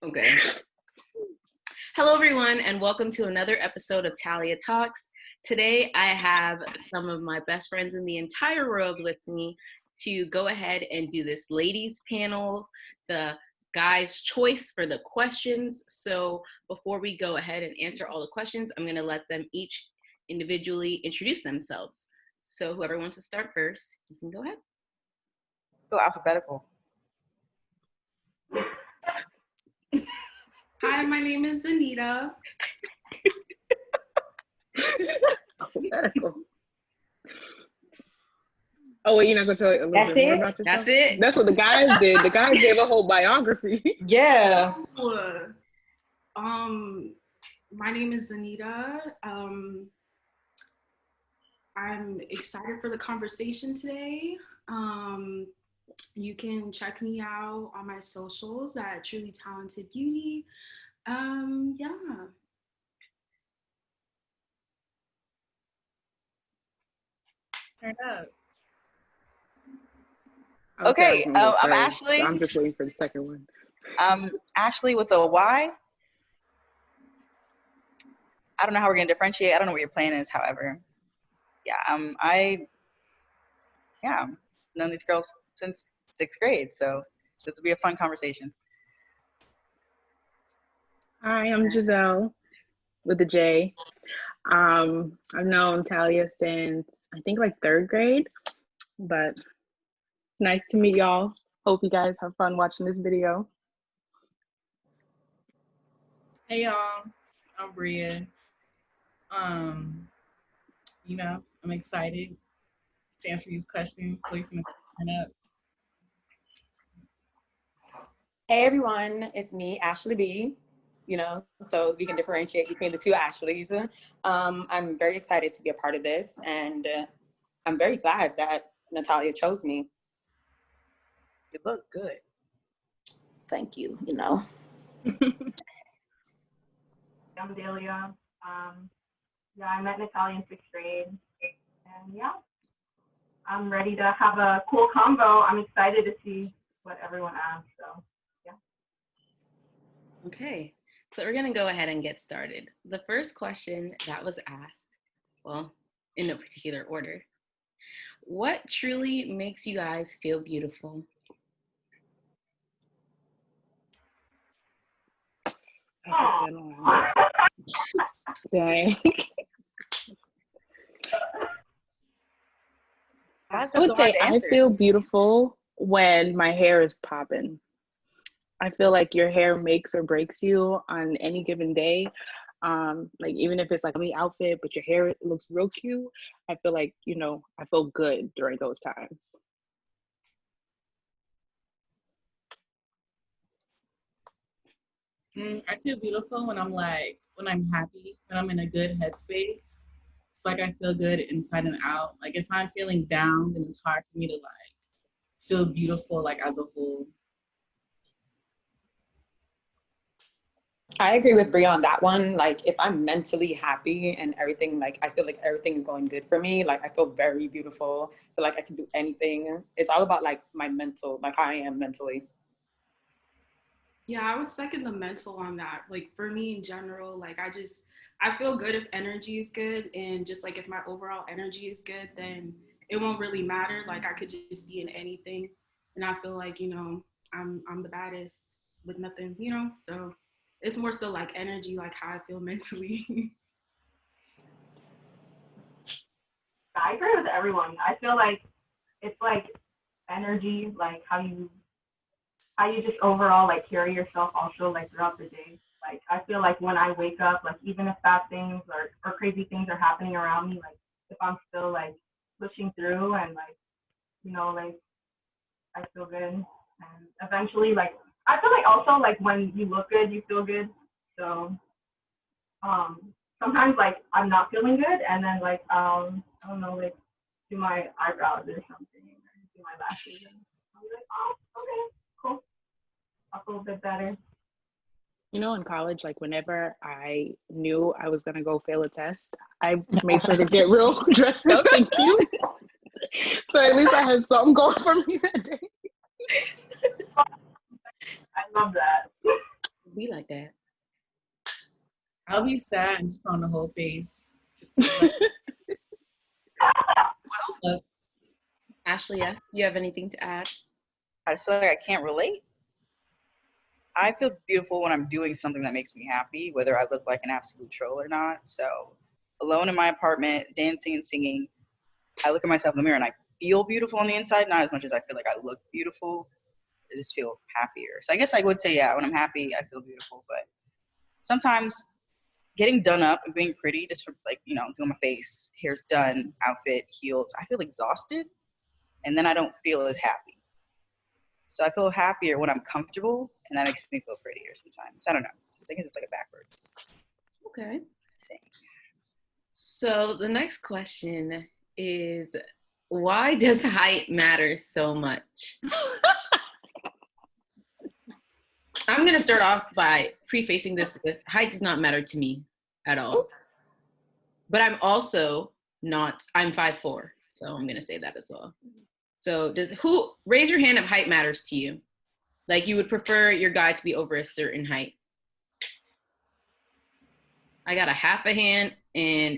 Okay. Hello, everyone, and welcome to another episode of Talia Talks. Today, I have some of my best friends in the entire world with me to go ahead and do this ladies panel, the guys' choice for the questions. So before we go ahead and answer all the questions, I'm going to let them each individually introduce themselves. So whoever wants to start first, you can go ahead. Go alphabetical. Hi, my name is Anita. Alphabetical. Oh, wait, you're not going to tell a little That's bit more it? about yourself? That's it. That's what the guys did. The guys gave a whole biography. Yeah. My name is Anita. I'm excited for the conversation today. You can check me out on my socials at Truly Talented Beauty. Yeah. Turn up. Okay, I was gonna go I'm first, Ashley. so I'm just waiting for the second one. Ashley with a Y. I don't know how we're going to differentiate. I don't know what your plan is, however. Yeah, I've known these girls since 6th grade, so this will be a fun conversation. Hi, I'm Giselle with a J. I've known Talia since, I think, like 3rd grade, but nice to meet y'all. Hope you guys have fun watching this video. Hey y'all, I'm Bria. I'm excited to answer these questions. So you can turn up. Hey everyone, it's me, Ashley B. So we can differentiate between the two Ashleys. I'm very excited to be a part of this, and I'm very glad that Natalia chose me. You look good. Thank you. I'm Delia. I met Natalia in 6th grade, and I'm ready to have a cool convo. I'm excited to see what everyone asks. So, Okay, so we're gonna go ahead and get started. The first question that was asked, well, in no particular order, what truly makes you guys feel beautiful? Dang. That's I would so hard say to I answer. feel beautiful when my hair is popping. I feel like your hair makes or breaks you on any given day. Like even if it's like a me outfit, but your hair looks real cute, I feel like, I feel good during those times. I feel beautiful when I'm happy, when I'm in a good headspace. It's like I feel good inside and out. Like if I'm feeling down, then it's hard for me to feel beautiful as a whole. I agree with Bria on that one. Like if I'm mentally happy and everything, I feel like everything is going good for me. Like I feel very beautiful. I feel like I can do anything. It's all about my mental, how I am mentally. Yeah, I would second the mental on that. Like for me in general, I feel good if energy is good, and just if my overall energy is good, then it won't really matter. Like I could just be in anything, and I feel like I'm the baddest with nothing. So it's more so energy, how I feel mentally. I agree with everyone. I feel like it's energy, how you just overall carry yourself also throughout the day. I feel like when I wake up, even if bad things or crazy things are happening around me, if I'm still pushing through and I feel good. And eventually I feel like also when you look good, you feel good. So sometimes I'm not feeling good, and then I don't know, do my eyebrows or something, or do my lashes, and I'll be like, oh, okay, cool. I'll feel a bit better. In college, whenever I knew I was gonna go fail a test, I made sure to get real dressed up and cute. So at least I had something going for me that day. I love that. Be like that. I'll be sad and just put on the whole face. Just to look. Ashley, yeah, you have anything to add? I just feel like I can't relate. I feel beautiful when I'm doing something that makes me happy, whether I look like an absolute troll or not. So, alone in my apartment, dancing and singing, I look at myself in the mirror and I feel beautiful on the inside, not as much as I feel like I look beautiful. I just feel happier. So I guess I would say, yeah, when I'm happy, I feel beautiful. But sometimes getting done up and being pretty, just for like, doing my face, hair's done, outfit, heels, I feel exhausted and then I don't feel as happy. So I feel happier when I'm comfortable and that makes me feel prettier sometimes. I don't know. I think it's like a backwards Okay. thing. So the next question is, why does height matter so much? I'm going to start off by prefacing this with height does not matter to me at all. But I'm also not, I'm 5'4", so I'm going to say that as well. So raise your hand if height matters to you. Like you would prefer your guy to be over a certain height. I got a half a hand and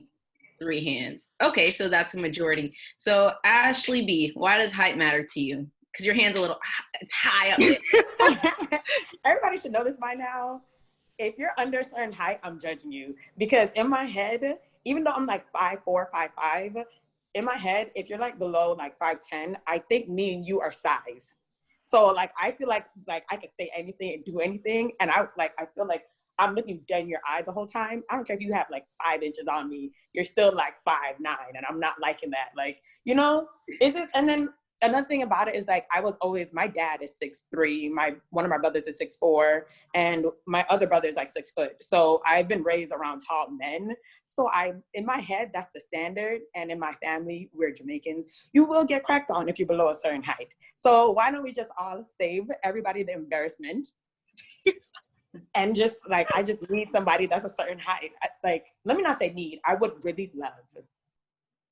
3 hands. Okay, so that's a majority. So Ashley B, why does height matter to you? Because your hand's it's high up there. Everybody should know this by now. If you're under a certain height, I'm judging you. Because in my head, even though I'm like 5'4", 5'5", in my head, if you're like below like 5'10", I think me and you are size. So like I feel like I could say anything and do anything, and I feel like I'm looking dead in your eye the whole time. I don't care if you have like 5 inches on me, you're still like 5'9", and I'm not liking that. Like, it's just, and then another thing about it is like my dad is 6'3", one of my brothers is 6'4", and my other brother is like 6 foot. So I've been raised around tall men. So in my head, that's the standard. And in my family, we're Jamaicans. You will get cracked on if you're below a certain height. So why don't we just all save everybody the embarrassment? And just like, I just need somebody that's a certain height. Let me not say need. I would really love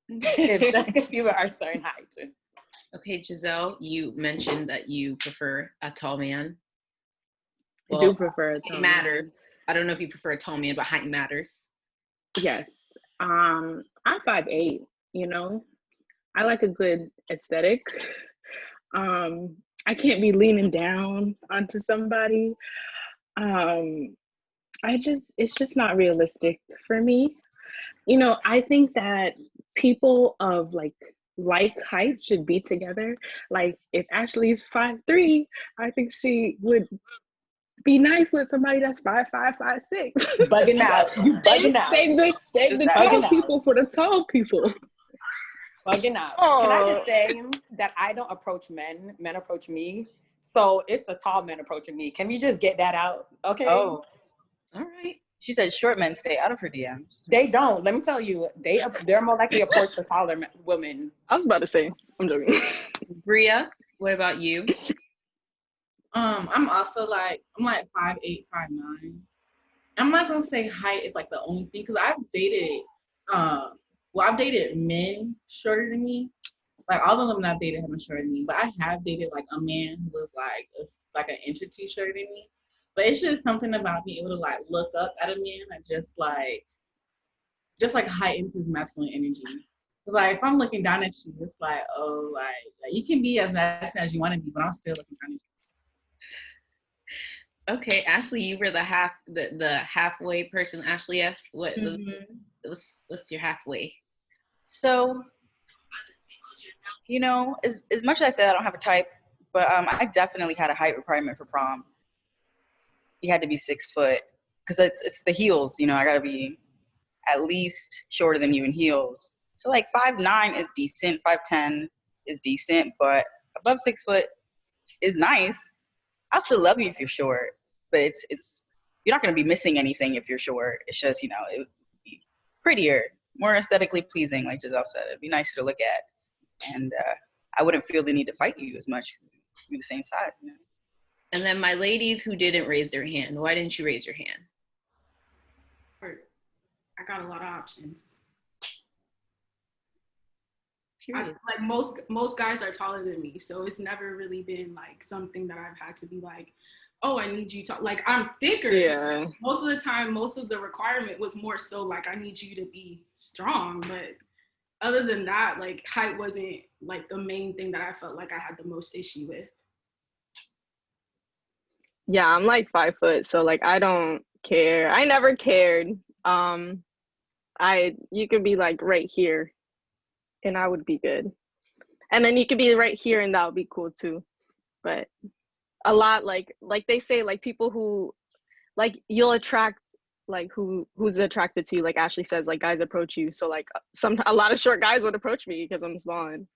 if you were a certain height. Okay, Giselle, you mentioned that you prefer a tall man. Well, I do prefer a tall man. Matters. I don't know if you prefer a tall man, but height matters. Yes. I'm 5'8", I like a good aesthetic. I can't be leaning down onto somebody. It's just not realistic for me. I think that people of like height should be together. Like if Ashley's 5'3", I think she would be nice with somebody that's 5'5", 5'6". Bugging out. You bugging out. Save the tall people for the tall people. Bugging out. Oh. Can I just say that I don't approach men. Men approach me. So it's the tall men approaching me. Can we just get that out? Okay. Oh. All right. She said short men stay out of her DMs. They don't. Let me tell you, they're more likely to approach the taller women. I was about to say, I'm joking. Bria, what about you? I'm also I'm like 5'8", 5'9". I'm not gonna say height is like the only thing, because I've dated men shorter than me. Like all the women I've dated have been shorter than me, but I have dated like a man who was like an inch or two shorter than me. But it's just something about being able to like look up at a man that just heightens his masculine energy. Like if I'm looking down at you, it's like, oh, like you can be as masculine as you want to be, but I'm still looking down at you. Okay, Ashley, you were the halfway person. Ashley F, what's your halfway? So, as much as I said I don't have a type, but I definitely had a height requirement for prom. You had to be 6 foot, because it's the heels. I gotta be at least shorter than you in heels. So like 5'9" is decent, 5'10" is decent, but above 6 foot is nice. I'll still love you if you're short, but it's you're not gonna be missing anything if you're short. It's just it would be prettier, more aesthetically pleasing, like Giselle said. It'd be nicer to look at, and I wouldn't feel the need to fight you as much. We'd be the same size. And then my ladies who didn't raise their hand, why didn't you raise your hand? I got a lot of options. Like most guys are taller than me, so it's never really been like something that I've had to be like, oh, I need you to, like, I'm thicker. Yeah. Most of the time, most of the requirement was more so like, I need you to be strong. But other than that, like, height wasn't like the main thing that I felt like I had the most issue with. Yeah, I'm like 5 foot, so like I don't care. I never cared. You could be like right here and I would be good. And then you could be right here and that would be cool too. But a lot like they say, like people who like you'll attract like who's attracted to you, like Ashley says, like guys approach you. So like a lot of short guys would approach me because I'm small and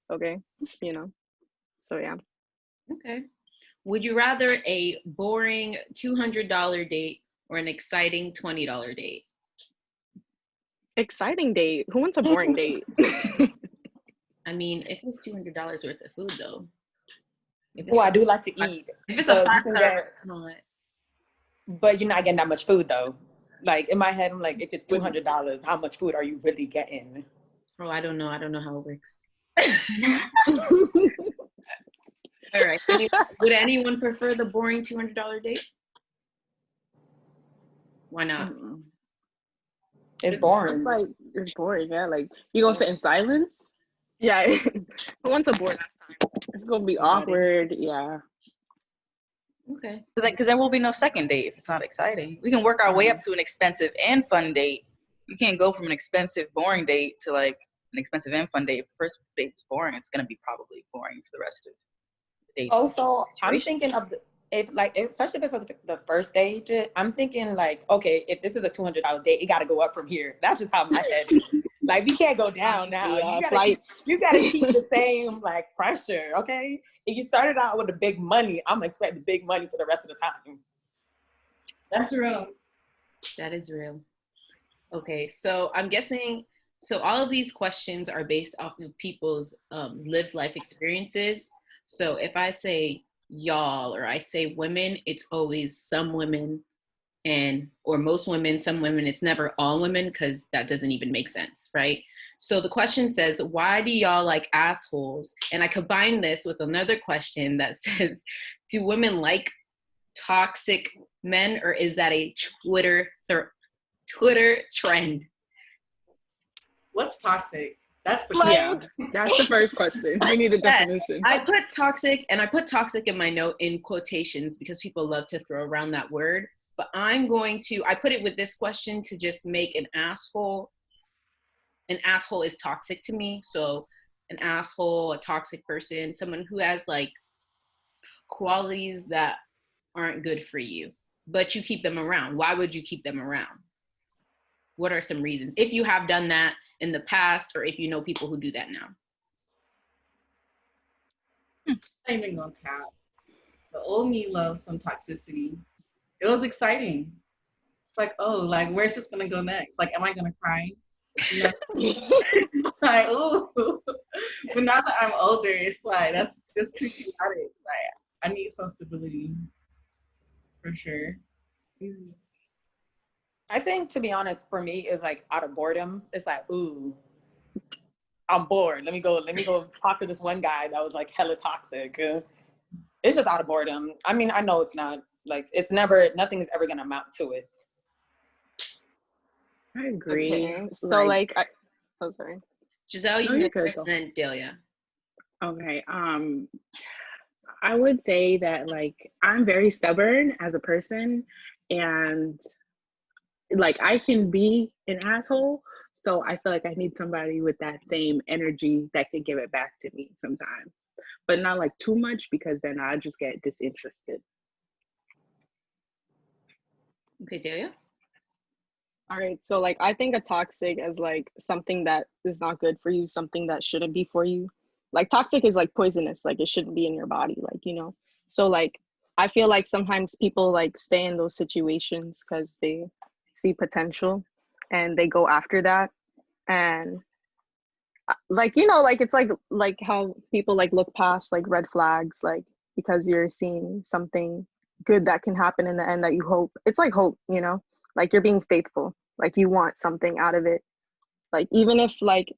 okay, you know. So yeah. Okay. Would you rather a boring $200 date or an exciting $20 date? Exciting date. Who wants a boring date? I mean, if it's $200 worth of food, though. Well, I do like to eat. If it's so a you can five-star, but you're not getting that much food though. Like in my head, I'm like, if it's $200, how much food are you really getting? oh, I don't know. I don't know how it works. All right. Would anyone prefer the boring $200 date? Why not? It's boring. It's boring, yeah. Like, you gonna sit in silence? Yeah. Who wants a boring ass time? It's gonna be awkward, yeah. Okay. Because there will be no second date if it's not exciting. We can work our way up to an expensive and fun date. You can't go from an expensive, boring date to like an expensive and fun date. If the first date was boring, it's gonna be probably boring for the rest of the date. Also, I'm thinking of especially if it's the first date, I'm thinking like, okay, if this is a $200 date, it got to go up from here. That's just how my head is. Like, we can't go down now. Yeah, you gotta keep the same like pressure, okay? If you started out with the big money, I'm expecting big money for the rest of the time. That's real. That is real. Okay, so I'm guessing, so all of these questions are based off of people's lived life experiences. So if I say y'all or I say women, it's always some women or most women, some women. It's never all women because that doesn't even make sense, right? So the question says, why do y'all like assholes? And I combine this with another question that says, do women like toxic men, or is that a Twitter trend? What's toxic? That's the Yeah, that's the first question. We need a definition. I put toxic in my note in quotations because people love to throw around that word. But I put it with this question to just make an asshole. An asshole is toxic to me. So an asshole, a toxic person, someone who has like qualities that aren't good for you, but you keep them around. Why would you keep them around? What are some reasons? If you have done that in the past, or if you know people who do that now. I ain't even gonna cap. The old me loves some toxicity. It was exciting. It's like, oh, like where's this gonna go next? Like, am I gonna cry? You know? Like, ooh. But now that I'm older, it's like that's too chaotic. Like, I need some stability for sure. I think, to be honest, for me, it's like out of boredom. It's like, ooh, I'm bored. Let me go talk to this one guy that was like hella toxic. It's just out of boredom. I mean, I know it's not like nothing is ever gonna amount to it. I agree. Okay. So like oh sorry. Giselle, No, you you're first, good. and then Delia. Okay. I would say that like I'm very stubborn as a person, and like I can be an asshole. So I feel like I need somebody with that same energy that can give it back to me sometimes, but not like too much because then I just get disinterested. Okay, Delia. All right. So like I think of toxic as like something that is not good for you, something that shouldn't be for you. Like toxic is like poisonous, like it shouldn't be in your body, like, you know. So like I feel like sometimes people like stay in those situations because they see potential and they go after that. And like, you know, like it's like how people like look past like red flags, like because you're seeing something good that can happen in the end that you hope. It's like hope, you know, like you're being faithful, like you want something out of it. Like even if like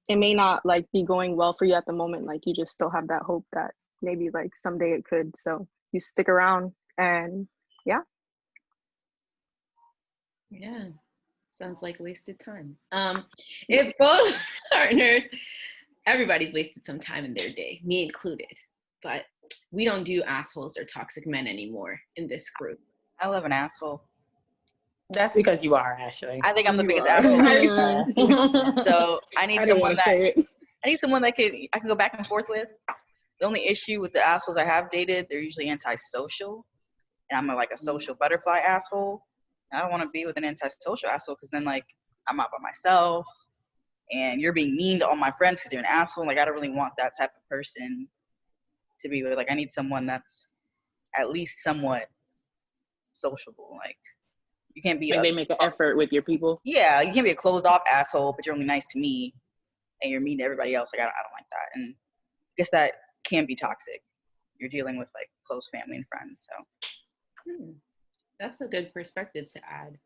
it may not like be going well for you at the moment, like you just still have that hope that maybe like someday it could. So you stick around, and yeah. Yeah, sounds like wasted time. If both partners, everybody's wasted some time in their day, me included, but we don't do assholes or toxic men anymore in this group. I love an asshole. That's because you are, Ashley. I think I'm the You biggest are. asshole. So I need I didn't someone want to that say it. I need someone that I can go back and forth with. The only issue with the assholes I have dated, they're usually antisocial, and I'm like a social butterfly asshole. And I don't want to be with an antisocial asshole because then like I'm out by myself, and you're being mean to all my friends because you're an asshole. Like I don't really want that type of person to be with. Like I need someone that's at least somewhat sociable. Like you can't be Like they make an effort with your people. Yeah, you can't be a closed off asshole, but you're only nice to me and you're mean to everybody else. Like I don't like that. And I guess that can be toxic. You're dealing with like close family and friends. So that's a good perspective to add.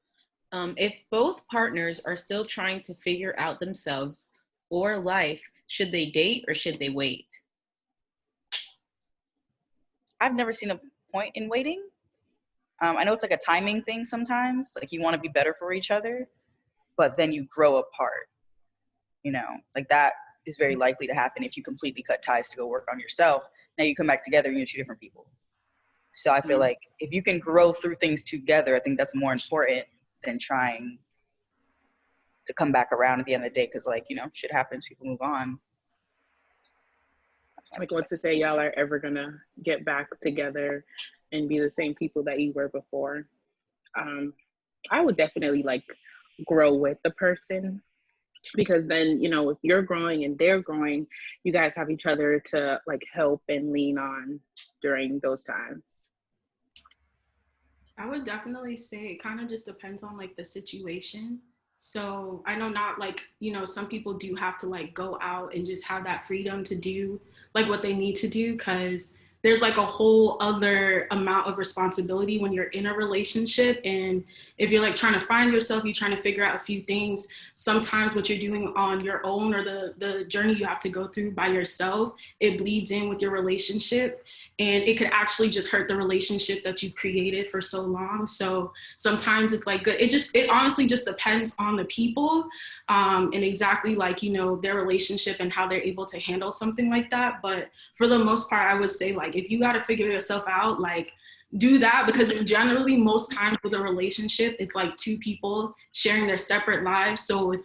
If both partners are still trying to figure out themselves or life, should they date or should they wait? I've never seen a point in waiting. I know it's like a timing thing sometimes. Like you want to be better for each other, but then you grow apart. You know, like that is very likely to happen if you completely cut ties to go work on yourself. Now you come back together and you're two different people. So I feel like if you can grow through things together, I think that's more important than trying to come back around at the end of the day. Because like, you know, shit happens, people move on. Like what's to say y'all are ever gonna get back together and be the same people that you were before? I would definitely like grow with the person, because then, you know, if you're growing and they're growing, you guys have each other to like help and lean on during those times. I would definitely say it kind of just depends on like the situation. So I know not like, you know, some people do have to like go out and just have that freedom to do like what they need to do, because there's like a whole other amount of responsibility when you're in a relationship. And if you're like trying to find yourself, you're trying to figure out a few things, sometimes what you're doing on your own or the journey you have to go through by yourself, it bleeds in with your relationship. And it could actually just hurt the relationship that you've created for so long. So sometimes it's like good. It honestly just depends on the people and exactly like, you know, their relationship and how they're able to handle something like that. But for the most part, I would say like, if you got to figure yourself out, like do that, because generally most times with a relationship, it's like two people sharing their separate lives. So if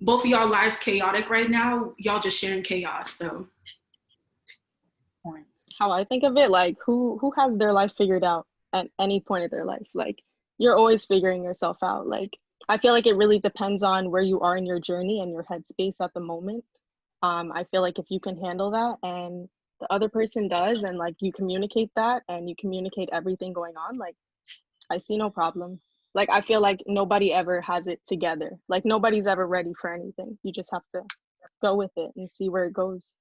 both of y'all lives chaotic right now, y'all just sharing chaos. So how I think of it, like who has their life figured out at any point of their life? Like you're always figuring yourself out. Like I feel like it really depends on where you are in your journey and your headspace at the moment. I feel like if you can handle that and the other person does, and like you communicate that and you communicate everything going on, like I see no problem. Like I feel like nobody ever has it together. Like nobody's ever ready for anything. You just have to go with it and see where it goes.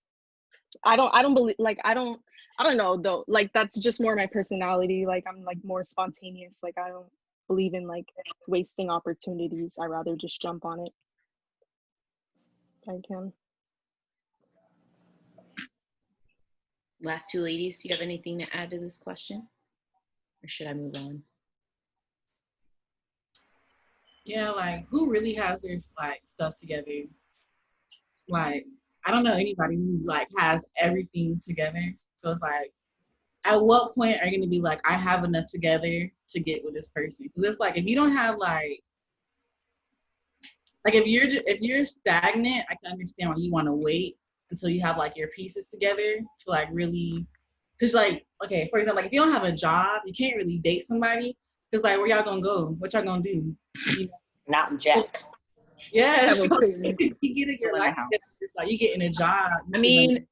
I don't believe, like I don't know though, like that's just more my personality. Like I'm like more spontaneous. Like I don't believe in like wasting opportunities. I rather just jump on it if I can. Last two ladies, do you have anything to add to this question, or should I move on? Yeah, like who really has their like stuff together? Like I don't know anybody who like has everything together. So it's like, at what point are you gonna be like, I have enough together to get with this person? Because it's like if you don't have like if you're stagnant, I can understand why you want to wait until you have like your pieces together to like really, because like okay, for example, like if you don't have a job, you can't really date somebody because like where y'all gonna go? What y'all gonna do? You know? Not Jack. Yeah, Have a so clear- you get your life together, it's like you getting a job. I mean,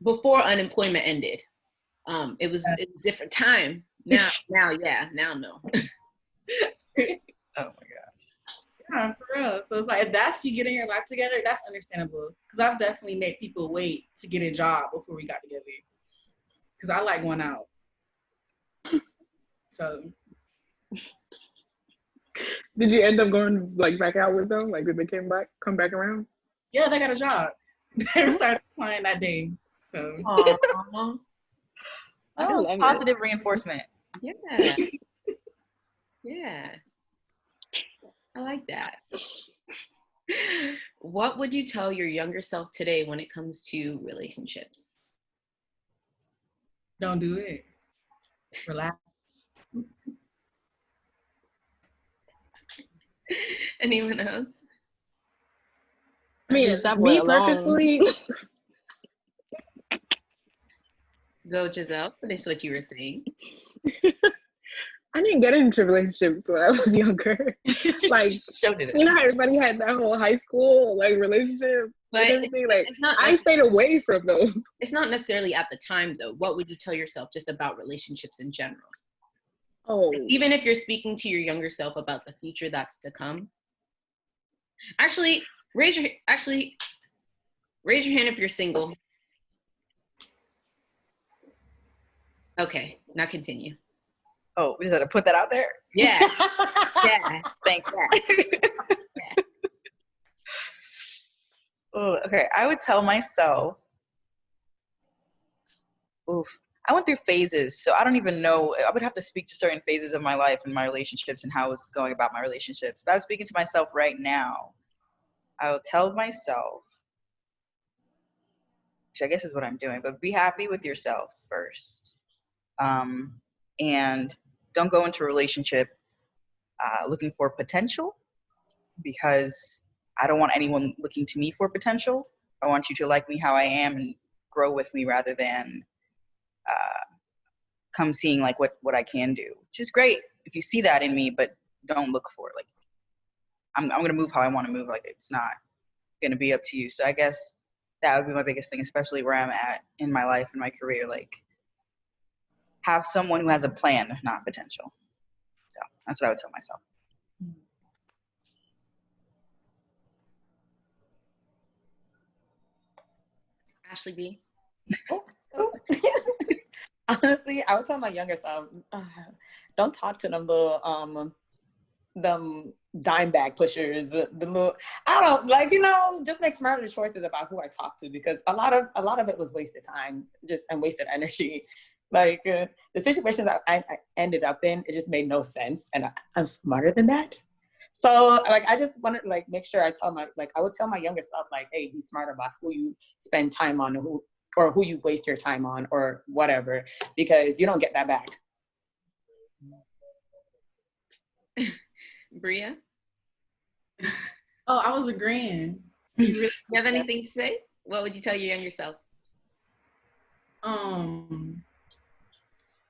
before unemployment ended, it was different time. Now yeah, now no. Oh my god. Yeah, for real. So it's like if that's you getting your life together, that's understandable. Because I've definitely made people wait to get a job before we got together. Because I like going out. So Did you end up going like back out with them? Like did they come back around? yeah, they got a job. They started applying that day. So I Oh, love positive reinforcement. Yeah. Yeah. I like that. What would you tell your younger self today when it comes to relationships? Don't do it. Relax. Anyone else? I mean, Leave that boy me alone. purposely, Go, Giselle. Finish what you were saying. I didn't get into relationships when I was younger. Like, Showed it. you know how everybody had that whole high school like relationship But and everything? Like, it's not I stayed away from those. it's not necessarily at the time though. What would you tell yourself just about relationships in general? Oh, Even if you're speaking to your younger self about the future that's to come. Actually, raise your hand if you're single. Okay, now continue. Oh, we just had to put that out there. Yeah. Yeah. Thanks. Oh, okay. I would tell myself, oof. I went through phases, so I don't even know. I would have to speak to certain phases of my life and my relationships and how I was going about my relationships. But I was speaking to myself right now. I will tell myself, which I guess is what I'm doing, but be happy with yourself first. And don't go into a relationship looking for potential, because I don't want anyone looking to me for potential. I want you to like me how I am and grow with me rather than come seeing like what I can do, which is great if you see that in me, but don't look for it. Like I'm gonna move how I want to move. Like it's not gonna be up to you. So I guess that would be my biggest thing, especially where I'm at in my life and my career. Like have someone who has a plan, not potential. So that's what I would tell myself. Ashley B. Honestly, I would tell my younger self, don't talk to them little them dime bag pushers, the little, I don't like, just make smarter choices about who I talk to, because a lot of it was wasted time and wasted energy. Like the situations that I ended up in, it just made no sense, and I'm smarter than that. So like I just wanted to like make sure I would tell my younger self like, hey, be smart about who you spend time on, or who you waste your time on, or whatever, because you don't get that back. Bria, Oh, I was agreeing. you have anything to say? What would you tell your younger self?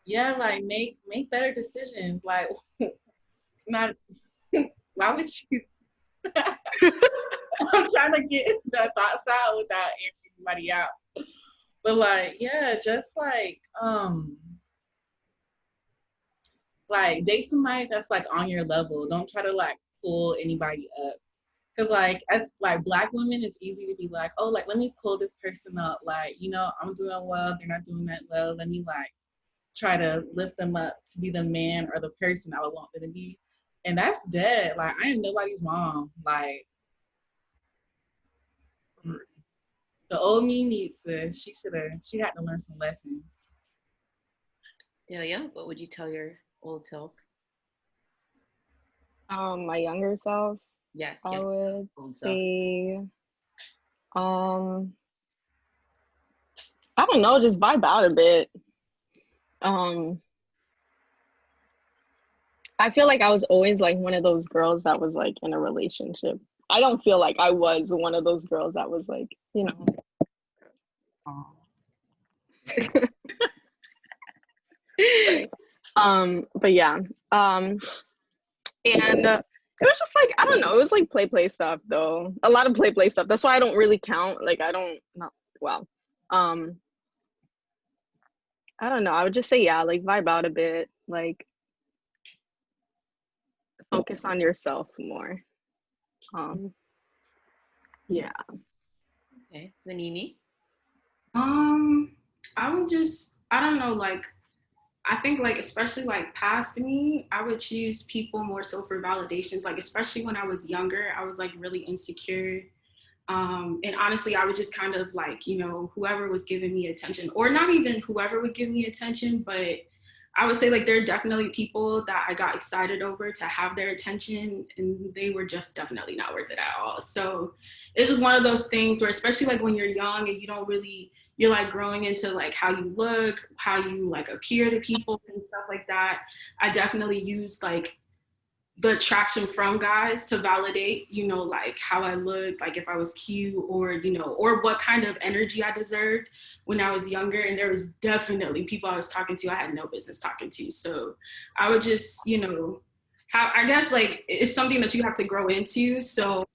Yeah, like make better decisions. Like not why would you I'm trying to get the thoughts out without everybody out. But like, yeah, just like date somebody that's like on your level. Don't try to like pull anybody up. Cause like as like Black women, it's easy to be like, oh, like let me pull this person up. Like, I'm doing well, they're not doing that well. Let me like try to lift them up to be the man or the person I would want them to be. And that's dead. Like I am nobody's mom. Like the old me needs to, she had to learn some lessons. Talia, what would you tell your old self? My younger self, Yes, I yeah. would Old self. say, I don't know, just vibe out a bit. I feel like I was always like one of those girls that was like in a relationship. I don't feel like I was one of those girls that was like, but yeah. And it was just like, I don't know, it was like play stuff though. A lot of play stuff. That's why I don't really count. Like I don't I don't know. I would just say, yeah, like vibe out a bit, like focus on yourself more. Yeah. Okay, Zanini. I don't know, like I think like especially like past me, I would choose people more so for validations. Like especially when I was younger, I was like really insecure. And honestly, I would just kind of like, you know, whoever was giving me attention, or not even whoever would give me attention, but I would say like there are definitely people that I got excited over to have their attention, and they were just definitely not worth it at all. So it's just one of those things where, especially like when you're young and you don't really, you're like growing into like how you look, how you like appear to people and stuff like that. I definitely used like the attraction from guys to validate, you know, like how I looked, like if I was cute, or, you know, or what kind of energy I deserved when I was younger. And there was definitely people I was talking to I had no business talking to. So I would just, you know, how, I guess like it's something that you have to grow into. So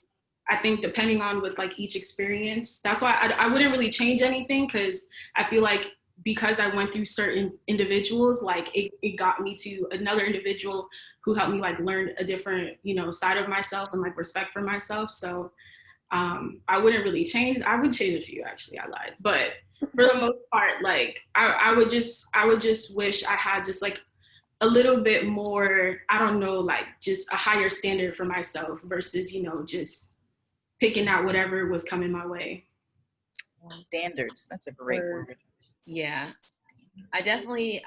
I think depending on with like each experience, that's why I wouldn't really change anything, because I feel like because I went through certain individuals, like it got me to another individual who helped me like learn a different, you know, side of myself and like respect for myself. So I wouldn't really change. I would change a few, actually, I lied. But for the most part, like I would just wish I had just like a little bit more, I don't know, like just a higher standard for myself versus, you know, just picking out whatever was coming my way. Standards. That's a great word. Yeah. I definitely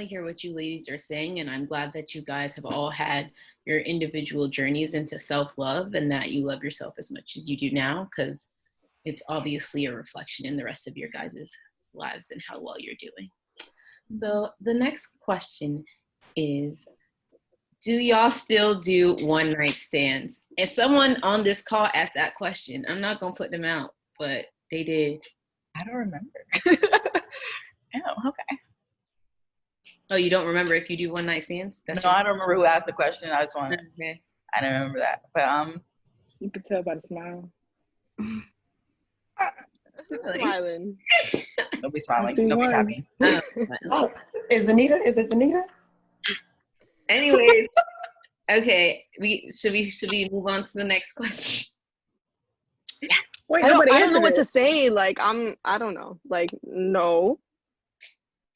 hear what you ladies are saying, and I'm glad that you guys have all had your individual journeys into self-love and that you love yourself as much as you do now, because it's obviously a reflection in the rest of your guys' lives and how well you're doing. So the next question is, do y'all still do one night stands? And someone on this call asked that question. I'm not gonna put them out, but they did. I don't remember. Oh, okay. Oh, you don't remember if you do one night stands? No, I don't remember who asked the question. I just want to. Okay. I don't remember that, but You could tell by the smile. Smiling. Nobody's smiling. Nobody's happy. Oh, is it Anita? Anyways, okay. Should we move on to the next question? Wait, I nobody don't know answered what it. to say. Like, I don't know. Like, no.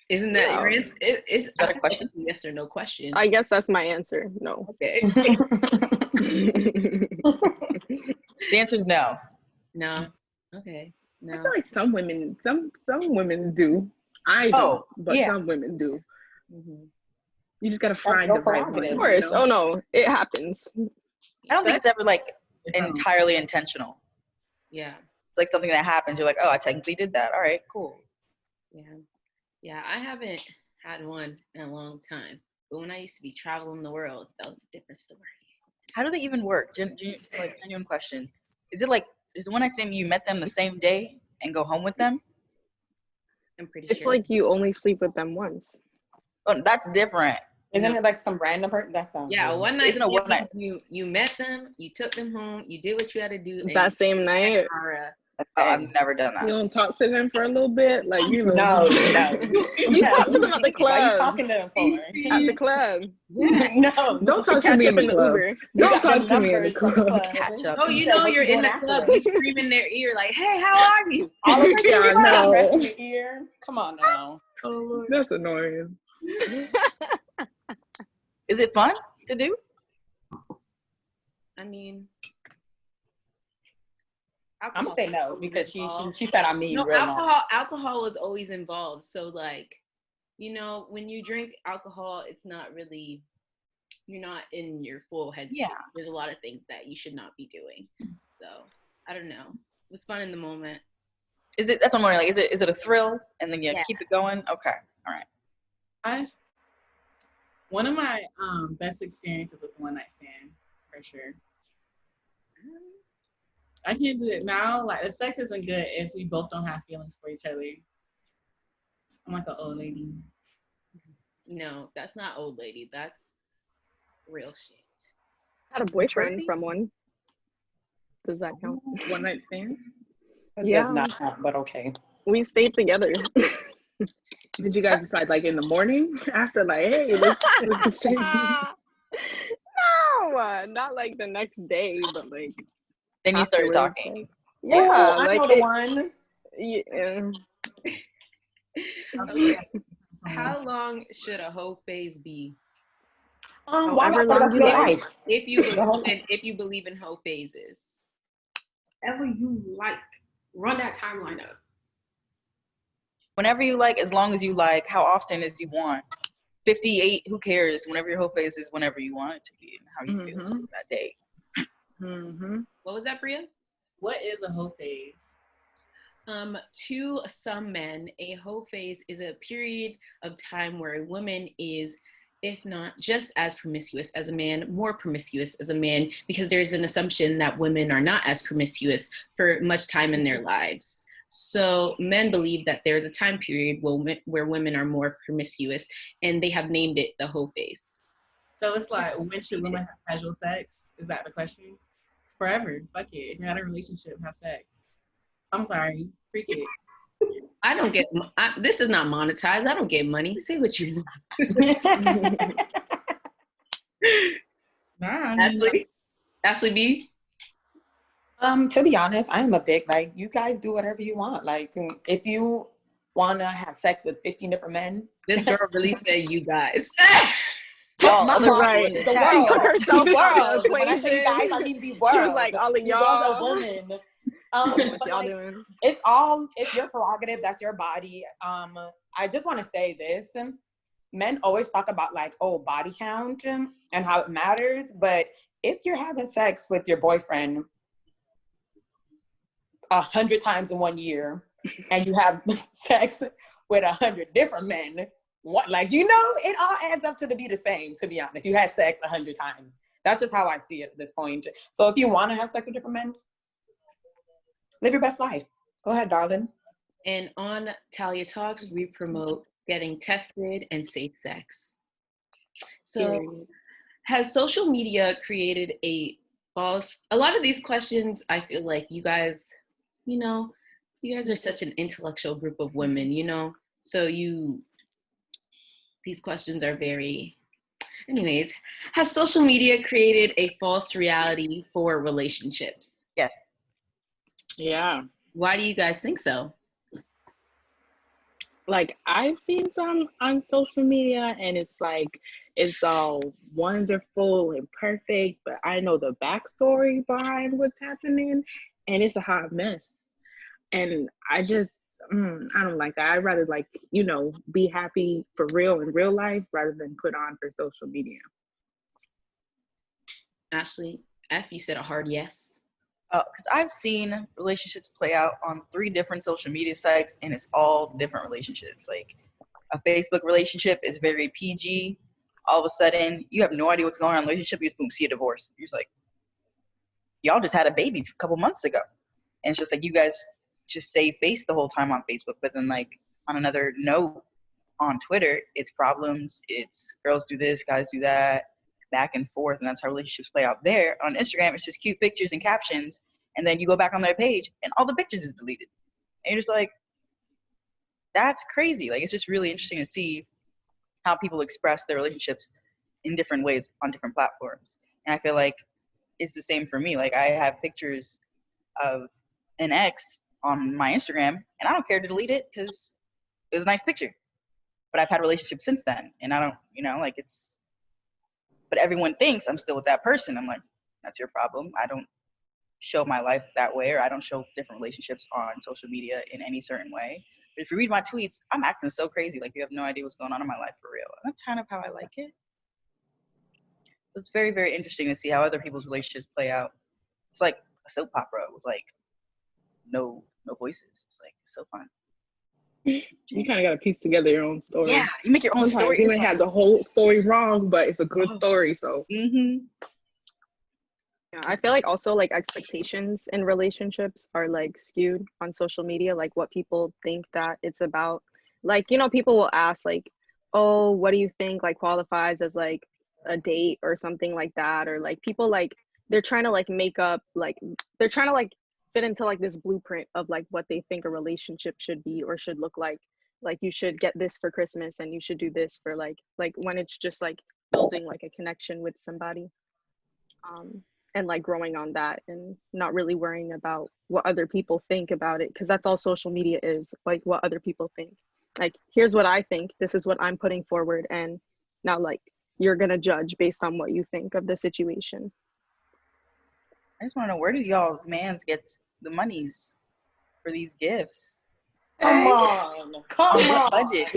Isn't that your No. answer? Is that a question? Yes or no question. I guess that's my answer. No. Okay. The answer is no. No. Okay. I No. feel like some women do. I don't, but yeah. some women do. Mm-hmm. You just gotta That's find your the right one. prerogative. Of course. Oh no, it happens. I don't think it's ever like entirely intentional. Yeah. It's like something that happens. You're like, oh, I technically did that. All right, cool. Yeah. Yeah. I haven't had one in a long time. But when I used to be traveling the world, that was a different story. How do they even work? Like, genuine question. Is it when I say you met them the same day and go home with them? I'm pretty It's sure. like you only sleep with them once. Oh, that's different. Isn't it like some random person? That sounds Yeah, weird. one night. Isn't a one night? You met them, you took them home, you did what you had to do. And That same night. Oh, I've never done You that. don't talk to them for a little bit, like you know. No. You talk to them at the Why are you club. talking to them for? At the club. No. Don't talk to Catch me up in the in the club. Uber. Don't got talk them to me in the numbers from the club. club. Catch up. Oh, you Because know what you're you in the doing club, after? you scream in their ear like, "Hey, how are you?" All of Yeah, that no. rest in your ear. Come on now. Oh Lord. That's annoying. Is it fun to do? I mean, I'm gonna say no because she involved. said I mean No, real no. alcohol is always involved. So like, you know, when you drink alcohol, it's not really, you're not in your full head. Yeah. There's a lot of things that you should not be doing. So I don't know. It was fun in the moment. Is it? That's what I'm wondering. Like, is it a thrill and then you Yeah. keep it going? Okay. All right. One of my best experiences with one night stand, for sure. I can't do it now. Like, the sex isn't good if we both don't have feelings for each other. I'm like an old lady. No, that's not old lady. That's real shit. I had a boyfriend from one. Does that count? One night stand? Yeah. Not, but okay. We stayed together. Did you guys decide like in the morning after like, hey, let's stay? No, not like the next day, but like Then you started afterwards, talking. like, yeah, Oh, I like know the one. Yeah. Okay. How long should a hoe phase be? Why However not long for you your like. life? If you believe in hoe phases. whenever you like. Run that timeline up. Whenever you like, as long as you like, how often as you want. 58, who cares? Whenever your whole phase is whenever you want it to be and how you feel that day. What was that, Bria? What is a hoe phase? To some men, a hoe phase is a period of time where a woman is, if not just as promiscuous as a man, more promiscuous as a man, because there's an assumption that women are not as promiscuous for much time in their lives. So men believe that there's a time period where women are more promiscuous, and they have named it the hoe phase. So it's like, when should women have casual sex? Is that the question? It's forever. Fuck it. If you're not in a relationship, have sex. I'm sorry. Freak it. I don't get, this is not monetized. I don't get money. Say what you want. Ashley B? To be honest, I am a big, like, you guys do whatever you want. Like, if you want to have sex with 15 different men. This girl really said you guys. Y'all, right. The She world. took herself The out world. of the When I say equation. guys, I mean the world. She was like, all of you y'all. guys are women. What y'all like, doing? It's your prerogative. That's your body. I just want to say this. Men always talk about like, oh, body count and how it matters. But if you're having sex with your boyfriend 100 times in 1 year and you have sex with 100 different men, what, like, you know, it all adds up to be the same, to be honest. You had sex 100 times. That's just how I see it at this point. So if you want to have sex with different men, live your best life. Go ahead, darling. And on Talia Talks, we promote getting tested and safe sex. So has social media created a lot of these questions, I feel like you guys, you know, you guys are such an intellectual group of women, you know, so these questions are very, anyways, has social media created a false reality for relationships? Yes. Yeah. Why do you guys think so? Like, I've seen some on social media, and it's like, it's all wonderful and perfect, but I know the backstory behind what's happening, and it's a hot mess. And I just, I don't like that. I'd rather, like, you know, be happy for real in real life rather than put on for social media. Ashley, F, you said a hard yes. Because I've seen relationships play out on 3 different social media sites, and it's all different relationships. Like, a Facebook relationship is very PG. All of a sudden, you have no idea what's going on in a relationship. You just boom, see a divorce. You're just like, y'all just had a baby a couple months ago. And it's just like, you guys just save face the whole time on Facebook. But then, like, on another note, on Twitter, it's problems. It's girls do this, guys do that, back and forth. And that's how relationships play out there. On Instagram, it's just cute pictures and captions. And then you go back on their page and all the pictures is deleted. And you're just like, that's crazy. Like, it's just really interesting to see how people express their relationships in different ways on different platforms. And I feel like it's the same for me. Like, I have pictures of an ex on my Instagram, and I don't care to delete it because it was a nice picture. But I've had relationships since then, and I don't, you know, like, it's, but everyone thinks I'm still with that person. I'm like, that's your problem. I don't show my life that way, or I don't show different relationships on social media in any certain way. But if you read my tweets, I'm acting so crazy, like you have no idea what's going on in my life for real. And that's kind of how I like it. It's very, very interesting to see how other people's relationships play out. It's like a soap opera with like no voices. It's like so fun. You kind of got to piece together your own story. Yeah, you make your own Sometimes story. you may have the whole story wrong, but it's a good story. So Yeah, I feel like also like expectations in relationships are like skewed on social media, like what people think that it's about. Like, you know, people will ask like, oh, what do you think like qualifies as like a date or something like that? Or like people like, they're trying to like make up, like they're trying to like fit into like this blueprint of like what they think a relationship should be or should look like. Like you should get this for Christmas and you should do this for like when it's just like building like a connection with somebody. And like growing on that and not really worrying about what other people think about it, because that's all social media is, like what other people think. Like, here's what I think, this is what I'm putting forward, and now like you're gonna judge based on what you think of the situation. I just want to know, where do y'all's mans get the monies for these gifts? Come Okay? on. Come On what on. budget?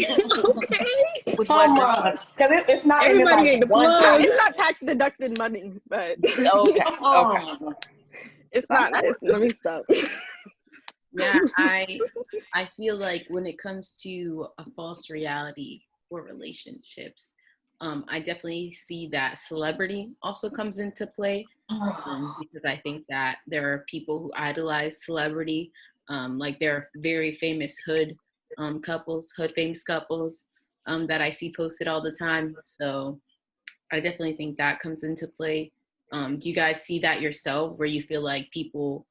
Okay. With Come what on. dog? Because it's not in Everybody like ain't the one plug. package. It's not tax deducted money, but Okay. Come Okay. on. it's Sounds not. good. Let me stop. Yeah, I feel like when it comes to a false reality for relationships, I definitely see that celebrity also comes into play, because I think that there are people who idolize celebrity. Like there are very famous hood hood famous couples that I see posted all the time. So I definitely think that comes into play. Do you guys see that yourself, where you feel like people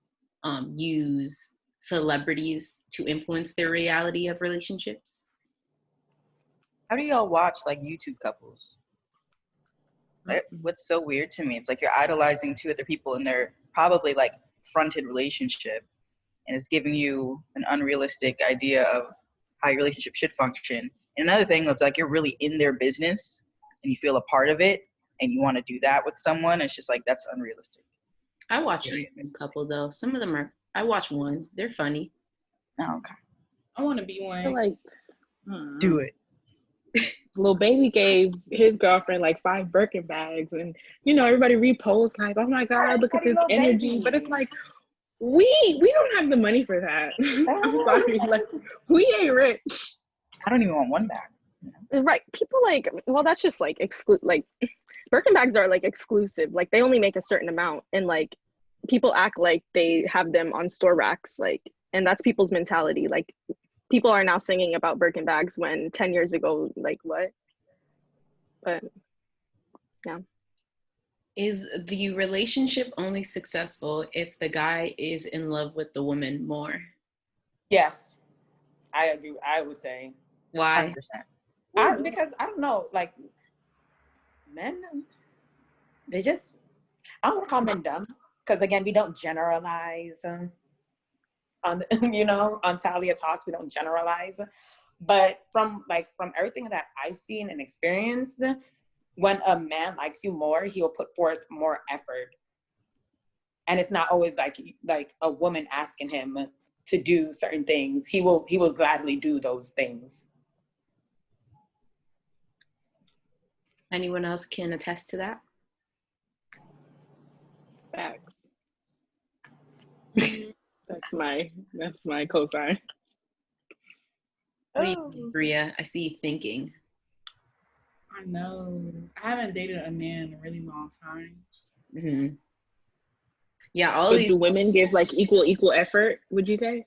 use celebrities to influence their reality of relationships? How do y'all watch like YouTube couples? What's so weird to me? It's like you're idolizing two other people in their probably like fronted relationship, and it's giving you an unrealistic idea of how your relationship should function. And another thing is like you're really in their business and you feel a part of it, and you want to do that with someone. It's just like that's unrealistic. I watch a couple though. Some of them are. I watch one. They're funny. Oh, okay. I want to be I feel one. like Do it. Lil Baby gave his girlfriend like 5 Birkin bags, and everybody reposts like, "Oh my God, look at this energy!" But it's like we don't have the money for that. I'm sorry, like we ain't rich. I don't even want one bag. Right? People like, well, that's just like like Birkin bags are like exclusive. Like they only make a certain amount, and like people act like they have them on store racks, like, and that's people's mentality. Like people are now singing about Birkin bags when 10 years ago, like what? But yeah. Is the relationship only successful if the guy is in love with the woman more? Yes, I agree. I would say. Why? 100%. Because I don't know, like men, they just, I don't want to call men dumb, because again, we don't generalize on on Talia Talks, we don't generalize, but from everything that I've seen and experienced, when a man likes you more, he'll put forth more effort, and it's not always like a woman asking him to do certain things. He will gladly do those things. Anyone else can attest to that? Facts. That's my cosign. What do you think, Bria? I see you thinking. I know. I haven't dated a man in a really long time. Mm-hmm. Yeah, all So these. do women give like equal effort, would you say?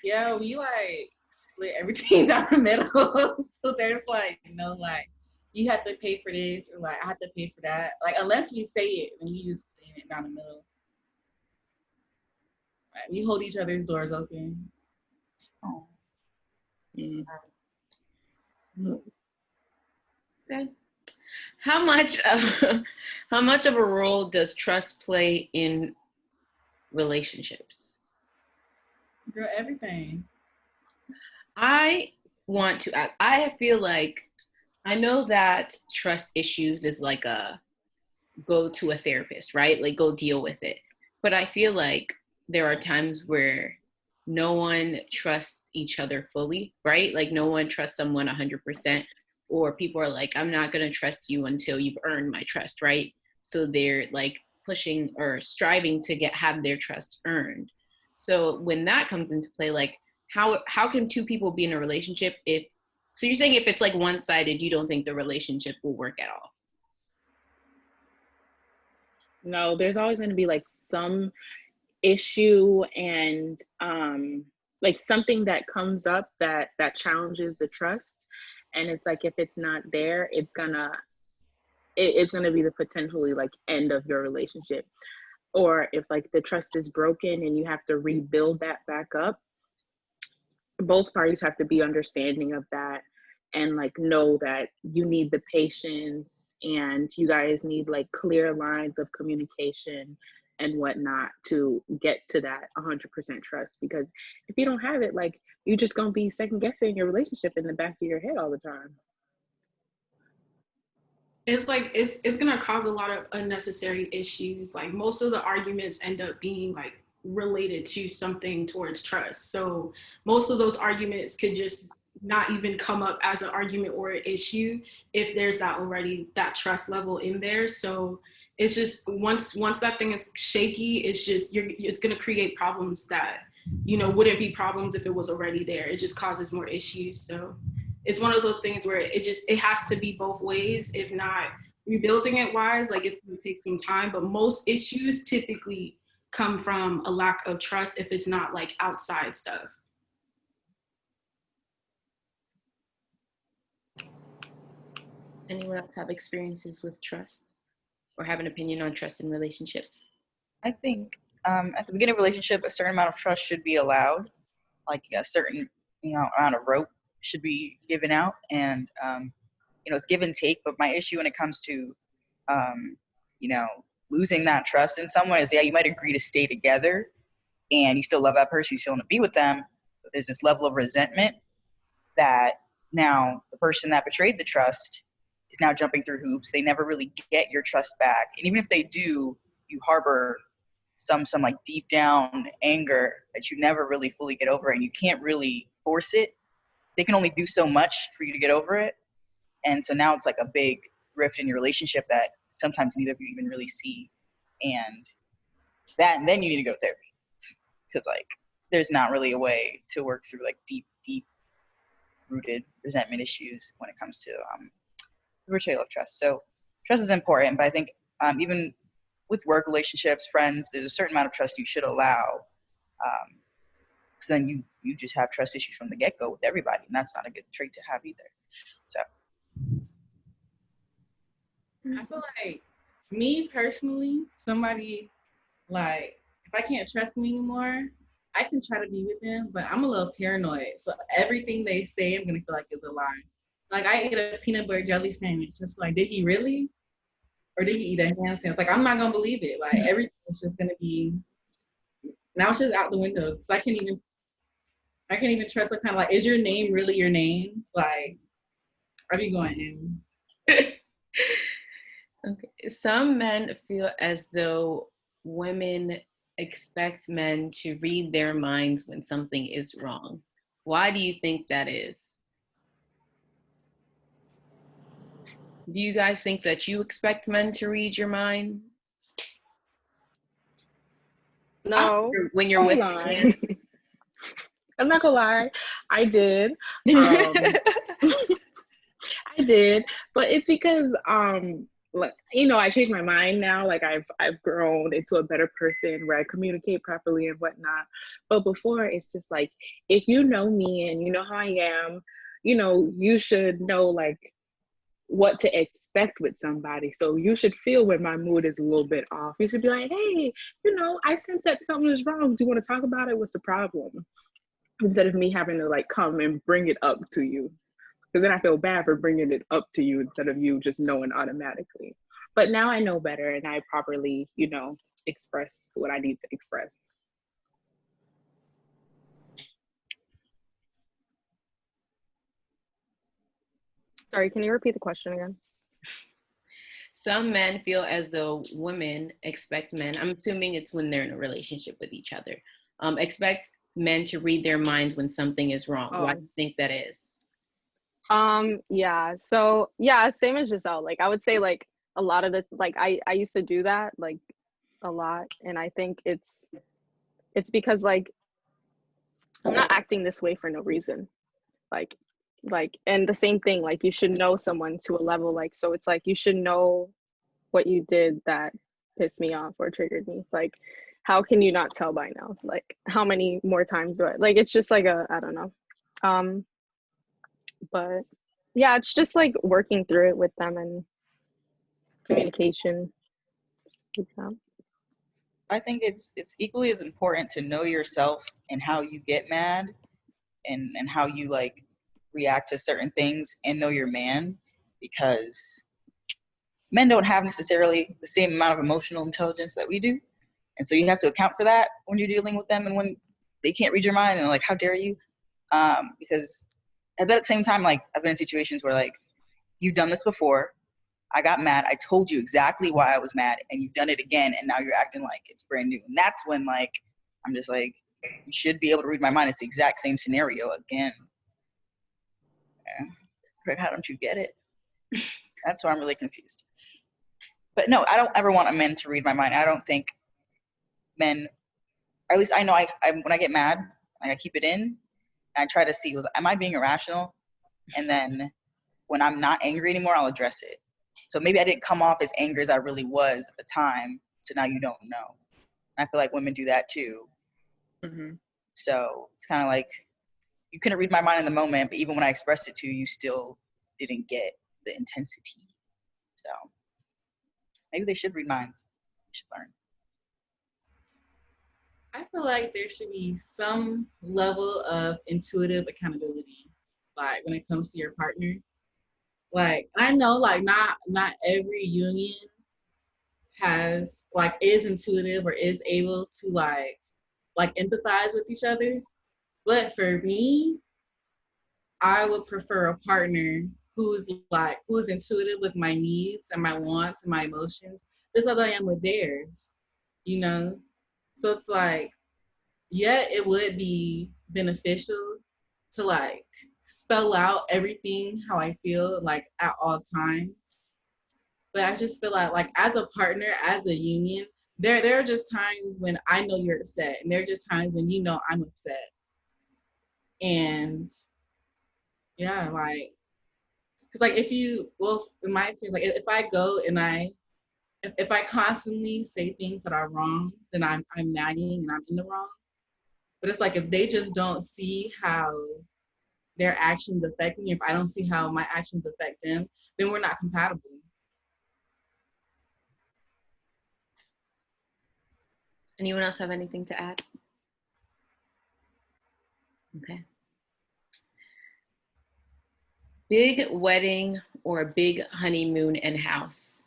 Yeah, we like split everything down the middle. So there's like no like you have to pay for this or like I have to pay for that. Like unless we say it, then we just split it down the middle. Like, we hold each other's doors open. Oh. Mm. Okay. How much of a role does trust play in relationships? Girl, everything. I feel like I know that trust issues is like a go to a therapist, right? Like go deal with it. But I feel like there are times where no one trusts each other fully, right? Like no one trusts someone 100%, or people are like, I'm not going to trust you until you've earned my trust, right? So they're like pushing or striving to have their trust earned. So when that comes into play, like how can two people be in a relationship so you're saying if it's like one-sided, you don't think the relationship will work at all? No, there's always going to be like some issue and like something that comes up that challenges the trust, and it's like if it's not there, it's gonna be the potentially like end of your relationship. Or if like the trust is broken and you have to rebuild that back up, both parties have to be understanding of that and like know that you need the patience and you guys need like clear lines of communication and whatnot to get to that 100% trust. Because if you don't have it, like you're just gonna be second guessing your relationship in the back of your head all the time. It's like it's gonna cause a lot of unnecessary issues. Like most of the arguments end up being like related to something towards trust. So most of those arguments could just not even come up as an argument or an issue if there's that already that trust level in there. So it's just once that thing is shaky, it's going to create problems that wouldn't be problems if it was already there. It just causes more issues. So it's one of those things where it has to be both ways. If not rebuilding it wise, like it's going to take some time, but most issues typically come from a lack of trust if it's not like outside stuff. Anyone else have experiences with trust or have an opinion on trust in relationships? I think at the beginning of a relationship, a certain amount of trust should be allowed, like a certain amount of rope should be given out, and it's give and take. But my issue when it comes to losing that trust in someone is, you might agree to stay together and you still love that person, you still want to be with them, but there's this level of resentment that now the person that betrayed the trust is now jumping through hoops. They never really get your trust back, and even if they do, you harbor some like deep down anger that you never really fully get over, and you can't really force it. They can only do so much for you to get over it, and so now it's like a big rift in your relationship that sometimes neither of you even really see, and then you need to go to therapy, because like there's not really a way to work through like deep rooted resentment issues when it comes to the betrayal of trust. So trust is important, but I think even with work relationships, friends, there's a certain amount of trust you should allow, because then you just have trust issues from the get-go with everybody, and that's not a good trait to have either. So I feel like, me personally, somebody, like, if I can't trust them anymore, I can try to be with them, but I'm a little paranoid. So everything they say, I'm going to feel like it's a lie. Like, I ate a peanut butter jelly sandwich. Just like, did he really? Or did he eat a ham sandwich? Like, I'm not going to believe it. Like, everything is just going to be, now it's just out the window. So I can't even trust what kind of, like, is your name really your name? Like, I be going in. Okay. Some men feel as though women expect men to read their minds when something is wrong. Why do you think that is? Do you guys think that you expect men to read your mind? No. When you're with men? I'm not gonna lie, I did. I did, but it's because like, I changed my mind now. Like I've grown into a better person where I communicate properly and whatnot. But before, it's just like, if you know me and you know how I am, you should know like what to expect with somebody. So you should feel when my mood is a little bit off. You should be like, hey, I sense that something is wrong. Do you want to talk about it? What's the problem? Instead of me having to like come and bring it up to you. Because then I feel bad for bringing it up to you instead of you just knowing automatically. But now I know better and I properly, express what I need to express. Sorry, can you repeat the question again? Some men feel as though women expect men, I'm assuming it's when they're in a relationship with each other, expect men to read their minds when something is wrong. Why do you think that is? Yeah, so yeah, same as Giselle. Like I would say like a lot of the, like I used to do that like a lot, and I think it's because like I'm not acting this way for no reason. Like and the same thing, like you should know someone to a level, like, so it's like you should know what you did that pissed me off or triggered me. Like how can you not tell by now? Like how many more times do I, like, it's just like I don't know. But yeah, it's just like working through it with them and communication. I think it's equally as important to know yourself and how you get mad and how you like react to certain things, and know your man, because men don't have necessarily the same amount of emotional intelligence that we do. And so you have to account for that when you're dealing with them and when they can't read your mind and like, how dare you? Because at that same time, like I've been in situations where like, you've done this before. I got mad. I told you exactly why I was mad, and you've done it again, and now you're acting like it's brand new. And that's when like I'm just like, you should be able to read my mind. It's the exact same scenario again. Yeah. How don't you get it? That's why I'm really confused. But no, I don't ever want a man to read my mind. I don't think men, or at least I know I when I get mad, I keep it in, and I try to see, am I being irrational? And then when I'm not angry anymore, I'll address it. So maybe I didn't come off as angry as I really was at the time, so now you don't know. And I feel like women do that too. Mm-hmm. So it's kind of like, you couldn't read my mind in the moment, but even when I expressed it to you, you still didn't get the intensity. So maybe they should read minds. They should learn. I feel like there should be some level of intuitive accountability, like when it comes to your partner. Like I know, like not every union has like is intuitive or is able to like empathize with each other. But for me, I would prefer a partner who's intuitive with my needs and my wants and my emotions, just like I am with theirs, you know? So it's like, yeah, it would be beneficial to like spell out everything how I feel like at all times. But I just feel like as a partner, as a union, there are just times when I know you're upset, and there are just times when you know I'm upset. And yeah, like, because like in my experience, like if I go and if I constantly say things that are wrong, then I'm nagging and I'm in the wrong. But it's like if they just don't see how their actions affect me, if I don't see how my actions affect them, then we're not compatible. Anyone else have anything to add? Okay. Big wedding or big honeymoon and house?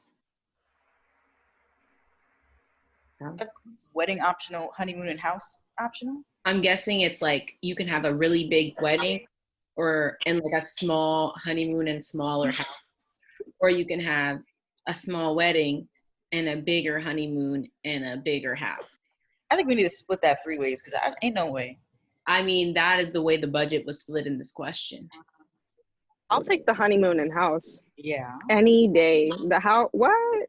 That's wedding optional, honeymoon and house optional? I'm guessing it's like you can have a really big wedding and like a small honeymoon and smaller house. Or you can have a small wedding and a bigger honeymoon and a bigger house. I think we need to split that 3 ways, because ain't no way. I mean, that is the way the budget was split in this question. I'll take the honeymoon and house. Yeah. Any day. The house, what?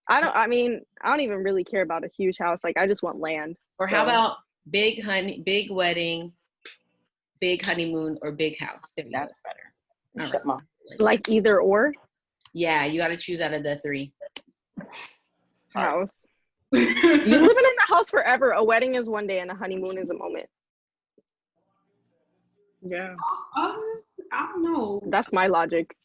I don't even really care about a huge house. Like, I just want land. Or how about big wedding, big honeymoon, or big house? That's better. All right. Like either or? Yeah, you got to choose out of the 3. House. You living in the house forever. A wedding is one day and a honeymoon is a moment. Yeah. I don't know. That's my logic.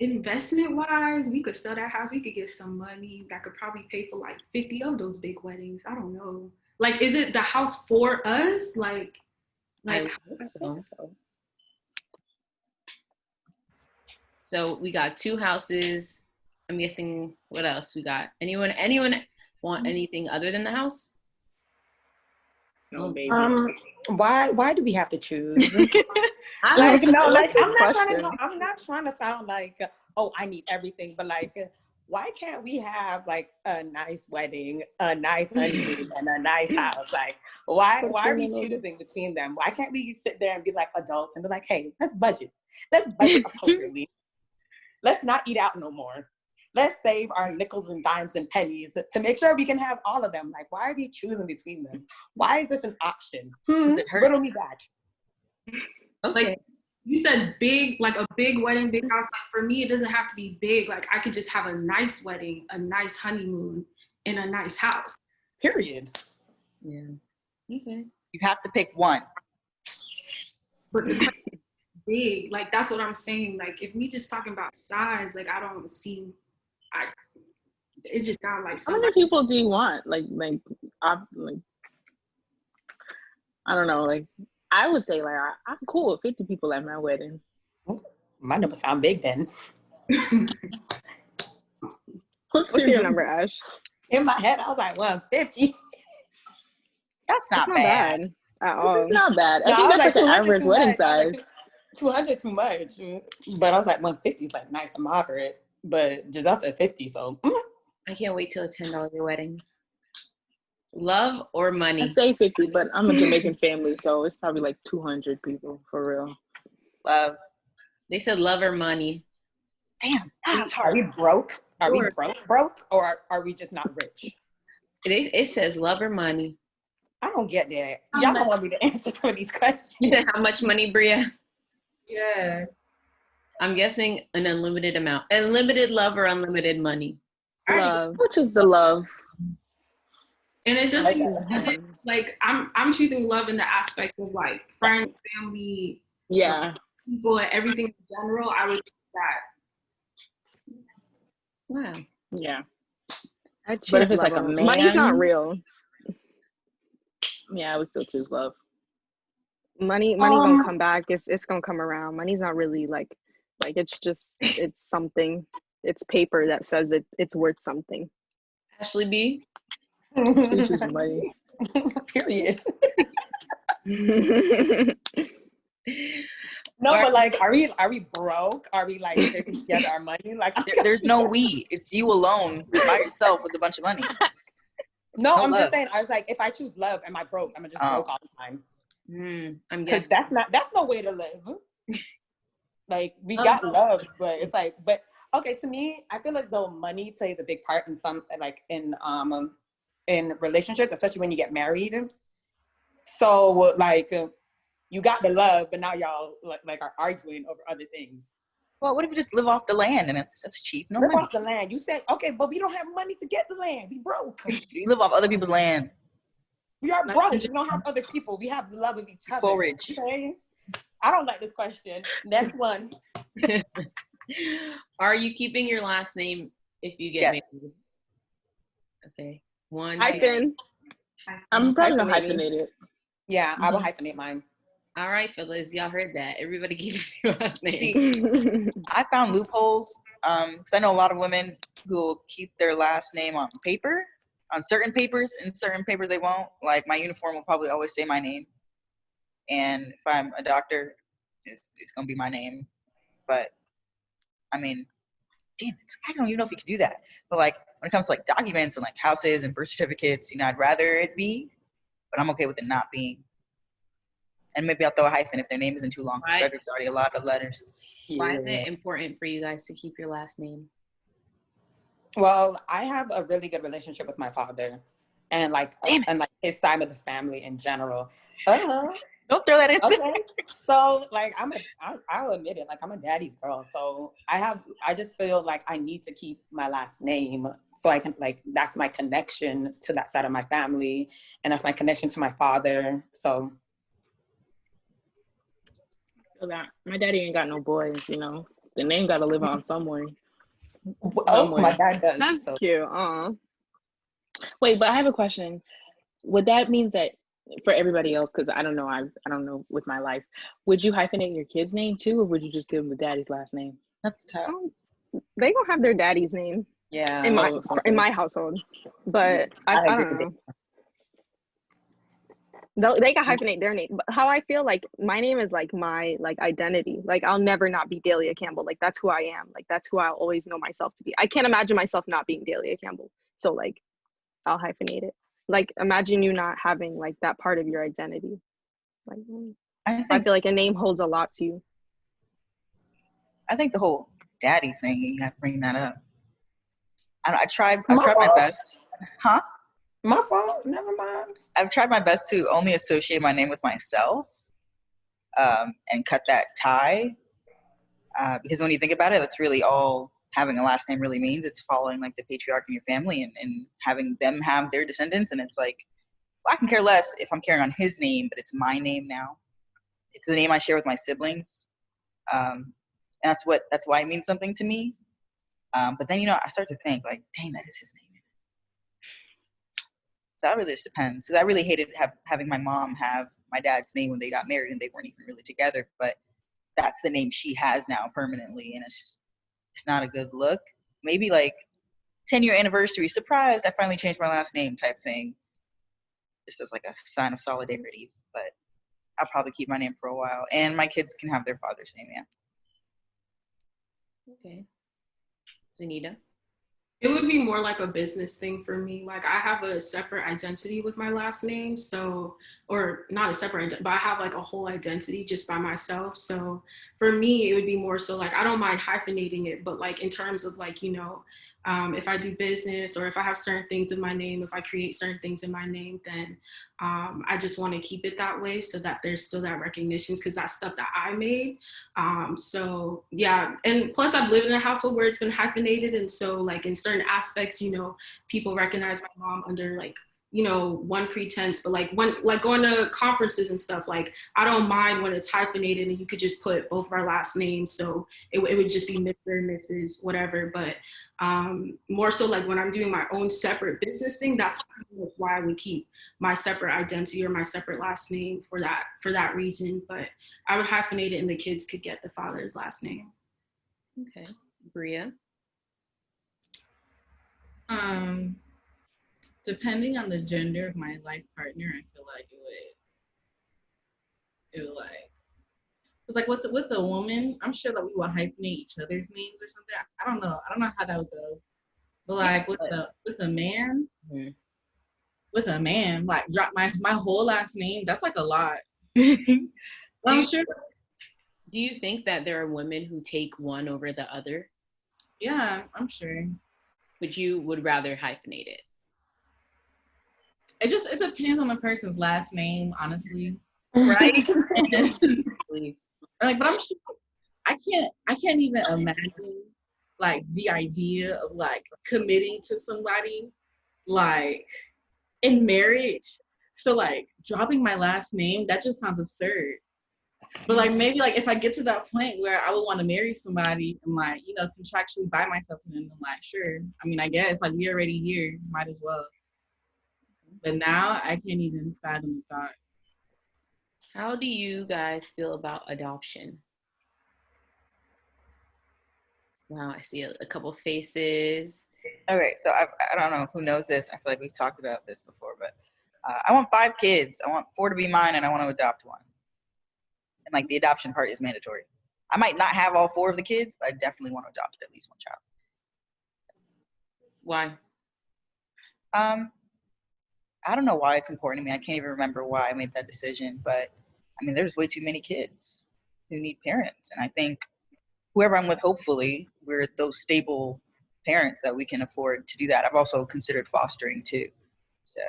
Investment wise, we could sell that house. We could get some money that could probably pay for like 50 of those big weddings. I don't know. Like, is it the house for us? Like I hope so. So we got 2 houses. I'm guessing, what else we got? Anyone want anything other than the house? No, baby. Why do we have to choose? I'm not trying to sound like, oh, I need everything, but like, why can't we have like a nice wedding, a nice honeymoon, and a nice house? Like, why are we choosing between them? Why can't we sit there and be like adults and be like, hey, let's budget appropriately. Let's not eat out no more. Let's save our nickels and dimes and pennies to make sure we can have all of them. Like, why are we choosing between them? Why is this an option? It hurts. Riddle me back. okay. Like you said, big, like a big wedding, big house. Like for me, it doesn't have to be big. Like I could just have a nice wedding, a nice honeymoon, and a nice house. Period. Yeah. Okay. You have to pick one. But big, like that's what I'm saying. Like if we just talking about size, like I don't see. It just sounds like how many people do you want? I don't know. Like I would say, like I'm cool with 50 people at my wedding. My number sound big then. What's your number, Ash? In my head, I was like 150. That's not bad at all. It's not bad. I think that's like an average wedding size. 200 too much, but I was like 150 is like nice and moderate. But Giselle said 50, so I can't wait till $10 weddings. Love or I money? say 50, but I'm a Jamaican family, so it's probably like 200 people for real. Love. They said love or money. Damn, that's Are hard. we broke? Are we Sure. broke? Or are we just not rich? It says love or money. I don't get that. How Y'all much- don't want me to answer some of these questions. How much money, Bria? Yeah. I'm guessing an unlimited amount. Unlimited love or unlimited money? Love, which is the love. And it Like, doesn't like I'm choosing love in the aspect of like friends, family, Yeah. people, and everything in general. I would choose that. Wow. Yeah. I But choose if it's like a love. Money's not man, real. yeah, I would still choose love. Money gonna come back. It's gonna come around. Money's not really like it's just it's something. It's paper that says it's worth something. Ashley B. She chooses money. period. No, Or- but like, are we broke? Are we like scraping together our money? Like, There's no we. It's you alone by yourself with a bunch of money. no, No I'm love. just saying. I was like, if I choose love, am I broke? Am I just broke all the time? I'm Because guessing. that's no way to live. Like we got love, but it's like, but okay. To me, I feel as though money plays a big part in some like in relationships, especially when you get married. So like you got the love, but now y'all like are arguing over other things. Well, what if you just live off the land and it's cheap, no Live money? off the land. You said okay, but we don't have money to get the land. We broke. You live off other people's land. We are broke. We don't have other people. We have the love of each other. Forage. Okay. I don't like this question. Next one. Are you keeping your last name if you get Yes. married? Okay. One, I two. can. I'm probably gonna Hyphenated. hyphenate it. Yeah, I will hyphenate mine. All right, fellas, y'all heard that. Everybody keep your last name. See, I found loopholes because I know a lot of women who will keep their last name on paper, on certain papers, and certain papers they won't. Like my uniform will probably always say my name, and if I'm a doctor, it's gonna be my name. But I mean, damn it, I don't even know if you can do that. But like when it comes to like documents and like houses and birth certificates, I'd rather it be, but I'm okay with it not being. And maybe I'll throw a hyphen if their name isn't too long, because Right. Frederick's already a lot of letters. Why is it important for you guys to keep your last name? Well, I have a really good relationship with my father, and like his side of the family in general. Don't throw that in. Okay. So like I'll admit it, like I'm a daddy's girl. So I just feel like I need to keep my last name so I can like that's my connection to that side of my family, and that's my connection to my father. So That my daddy ain't got no boys, the name got to live on somewhere. my dad does. That's so. cute. Wait, but I have a question. Would that mean that for everybody else, because I don't know, I don't know with my life, would you hyphenate your kid's name too, or would you just give them the daddy's last name? That's tough. They gonna have their daddy's name. Yeah. In my household, but I don't know. They can hyphenate their name, but how I feel like my name is like my like identity. Like I'll never not be Talia Campbell. Like that's who I am. Like that's who I'll always know myself to be. I can't imagine myself not being Talia Campbell. So like I'll hyphenate it. Like imagine you not having like that part of your identity. Like I feel like a name holds a lot to you. I think the whole daddy thing, you have to bring that up. I tried my best. Huh? My fault. Never mind. I've tried my best to only associate my name with myself and cut that tie. Because when you think about it, that's really all having a last name really means. It's following like the patriarch in your family and having them have their descendants. And it's like, well, I can care less if I'm carrying on his name, but it's my name now. It's the name I share with my siblings. And that's why it means something to me. But then, I start to think like, dang, that is his name. So that really just depends. Because I really hated having my mom have my dad's name when they got married and they weren't even really together. But that's the name she has now permanently, and it's not a good look. Maybe like 10-year anniversary, surprised, I finally changed my last name type thing. Just as like a sign of solidarity. But I'll probably keep my name for a while. And my kids can have their father's name, yeah. Okay. Zanita? It would be more like a business thing for me. Like I have a separate identity with my last name, so or not a separate, but I have like a whole identity just by myself. So for me, it would be more so like I don't mind hyphenating it, but like in terms of like if I do business or if I have certain things in my name, if I create certain things in my name, then I just want to keep it that way so that there's still that recognition because that's stuff that I made. So yeah, and plus I've lived in a household where it's been hyphenated, and so like in certain aspects, people recognize my mom under like one pretense, but like when like going to conferences and stuff, like I don't mind when it's hyphenated and you could just put both of our last names, so it would just be Mr. and Mrs. whatever. But more so like when I'm doing my own separate business thing, that's why I would keep my separate identity or my separate last name for that reason. But I would hyphenate it and the kids could get the father's last name. Okay. Bria? Depending on the gender of my life partner, I feel like it would like, it's like with a woman, I'm sure that we would hyphenate each other's names or something. I don't know how that would go. But like with a man, mm-hmm. with a man, like drop my whole last name, that's like a lot. Well, I'm sure. Do you think that there are women who take one over the other? Yeah, I'm sure. But you would rather hyphenate it? It depends on the person's last name, honestly. Right? Like, but I'm sure I can't even imagine like the idea of like committing to somebody like in marriage. So like dropping my last name, that just sounds absurd. But like maybe like if I get to that point where I would want to marry somebody and like, contractually buy myself to them, I'm like, sure. I mean, I guess like we already here, might as well. But now I can't even fathom the thought. How do you guys feel about adoption? Wow, I see a couple faces. Okay, so I don't know who knows this. I feel like we've talked about this before, but I want 5 kids. I want 4 to be mine, and I want to adopt one. And like the adoption part is mandatory. I might not have all 4 of the kids, but I definitely want to adopt at least one child. Why? I don't know why it's important to me. I can't even remember why I made that decision, but I mean, there's way too many kids who need parents, and I think whoever I'm with, hopefully, we're those stable parents that we can afford to do that. I've also considered fostering too, so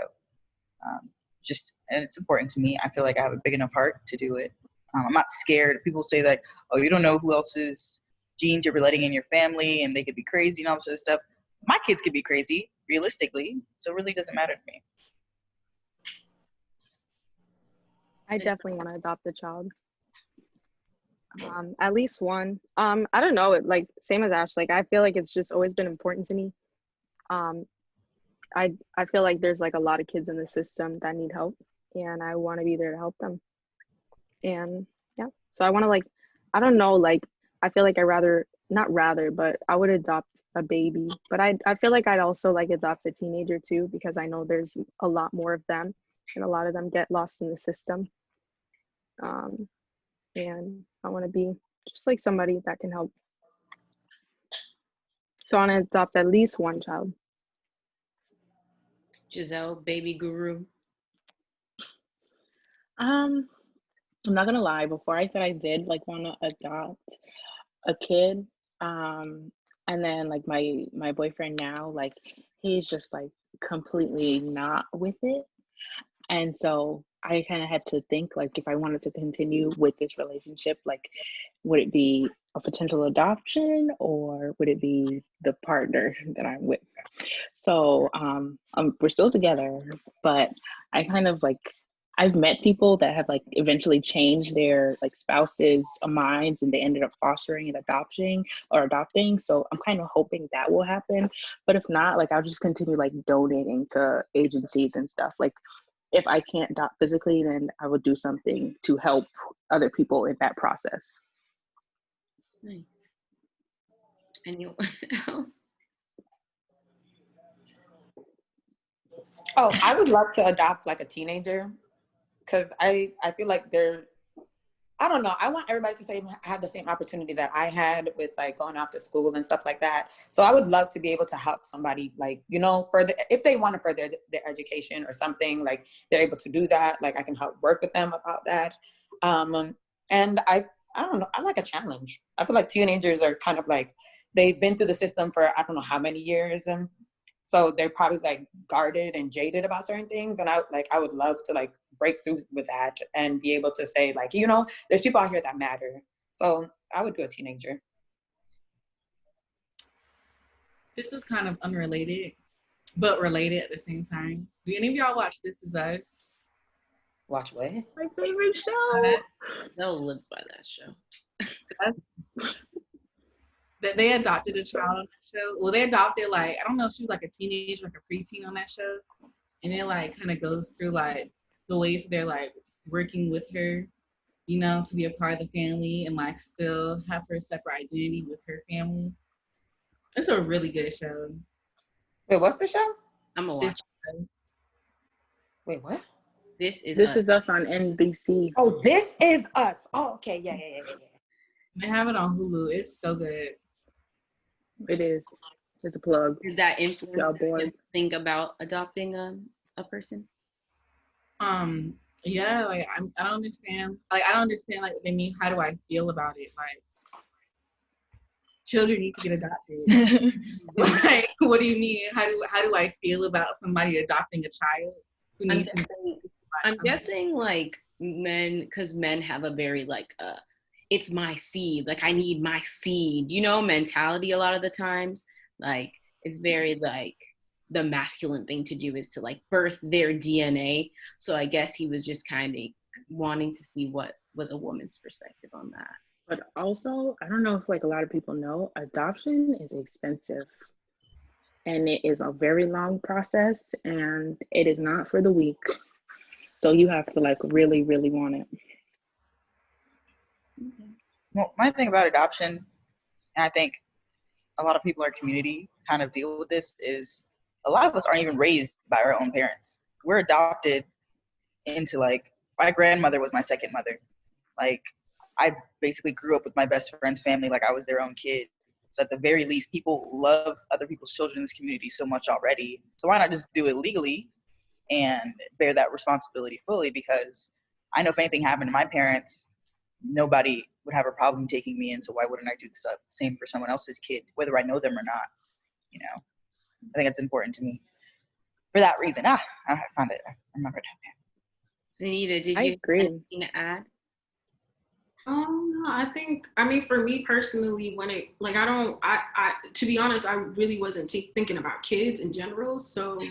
and it's important to me. I feel like I have a big enough heart to do it. I'm not scared. People say like, oh, you don't know who else's genes you're letting in your family, and they could be crazy and all this other stuff. My kids could be crazy, realistically, so it really doesn't matter to me. I definitely want to adopt a child. At least one. I don't know, like same as Ash, like I feel like it's just always been important to me. I feel like there's like a lot of kids in the system that need help, and I want to be there to help them. And yeah, so I want to like, I don't know, like I feel like but I would adopt a baby, but I feel like I'd also like adopt a teenager too, because I know there's a lot more of them, and a lot of them get lost in the system. And I want to be just like somebody that can help. So I want to adopt at least one child. Giselle, baby guru. I'm not gonna lie, before I said I did like want to adopt a kid, and then like my boyfriend now, like he's just like completely not with it. And so I kind of had to think like if I wanted to continue with this relationship, like would it be a potential adoption or would it be the partner that I'm with? So we're still together, but I kind of like I've met people that have like eventually changed their like spouses' minds and they ended up fostering and adopting. So I'm kind of hoping that will happen. But if not, like I'll just continue like donating to agencies and stuff. Like if I can't adopt physically, then I would do something to help other people in that process. Nice. Anyone else? Oh, I would love to adopt like a teenager, because I feel like I I don't know. I want everybody to have the same opportunity that I had with like going off to school and stuff like that. So I would love to be able to help somebody, like, you know, further, if they want to further their education or something, like they're able to do that. Like I can help work with them about that. And I don't know, I like a challenge. I feel like teenagers are kind of like, they've been through the system for I don't know how many years. And so they're probably like guarded and jaded about certain things. And I would love to like break through with that and be able to say like, you know, there's people out here that matter. So I would do a teenager. This is kind of unrelated, but related at the same time. Do any of y'all watch This Is Us? Watch what? My favorite show. No lives by that show. That they adopted a child on that show. Well, they adopted like, I don't know if she was like a teenager, like a preteen on that show. And it like kind of goes through like the ways they're like working with her, you know, to be a part of the family and like still have her separate identity with her family. It's a really good show. Wait, what's the show? I'm gonna watch. Wait, what? This is Us on NBC. Oh, This Is Us. Oh, okay. Yeah. They have it on Hulu. It's so good. It is. It's a plug. Did that influence Y'all you bored. to think about adopting a person? Yeah, like I don't understand. Like I don't understand like what they mean. How do I feel about it? Like children need to get adopted. Like what do you mean? How do I feel about somebody adopting a child who needs I'm guessing like men, because men have a very like it's my seed, like I need my seed, you know, mentality a lot of the times. Like it's very like the masculine thing to do is to like birth their DNA. So I guess he was just kind of wanting to see what was a woman's perspective on that. But also, I don't know if like a lot of people know, adoption is expensive. And it is a very long process and it is not for the weak. So you have to like really, really want it. Okay. Well, my thing about adoption, and I think a lot of people in our community kind of deal with this, is a lot of us aren't even raised by our own parents. We're adopted into like, my grandmother was my second mother. Like I basically grew up with my best friend's family like I was their own kid. So at the very least, people love other people's children in this community so much already. So why not just do it legally and bear that responsibility fully? Because I know if anything happened to my parents, nobody would have a problem taking me in. So why wouldn't I do the same for someone else's kid, whether I know them or not? You know, I think it's important to me for that reason. I found it. I remembered. Sunita, did I you agree. have anything to add? No, I mean, for me personally, when it, like, to be honest, I really wasn't thinking about kids in general. So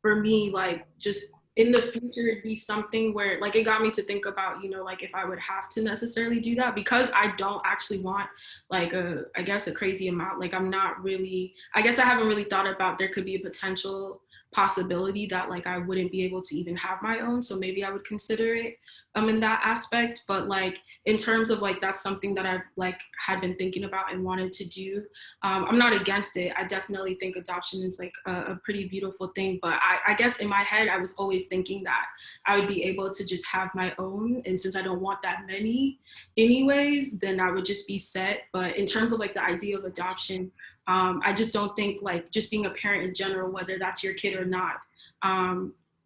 for me, like, just in the future, it'd be something where, like, it got me to think about, you know, like, if I would have to necessarily do that, because I don't actually want, like, I guess a crazy amount. Like, I'm not really, I guess I haven't really thought about there could be a potential possibility that, like, I wouldn't be able to even have my own. So maybe I would consider it in that aspect. But like in terms of like that's something that I've like had been thinking about and wanted to do. I'm not against it. I definitely think adoption is like a pretty beautiful thing. But I guess in my head I was always thinking that I would be able to just have my own, and since I don't want that many anyways, then I would just be set. But in terms of like the idea of adoption, I just don't think like just being a parent in general, whether that's your kid or not,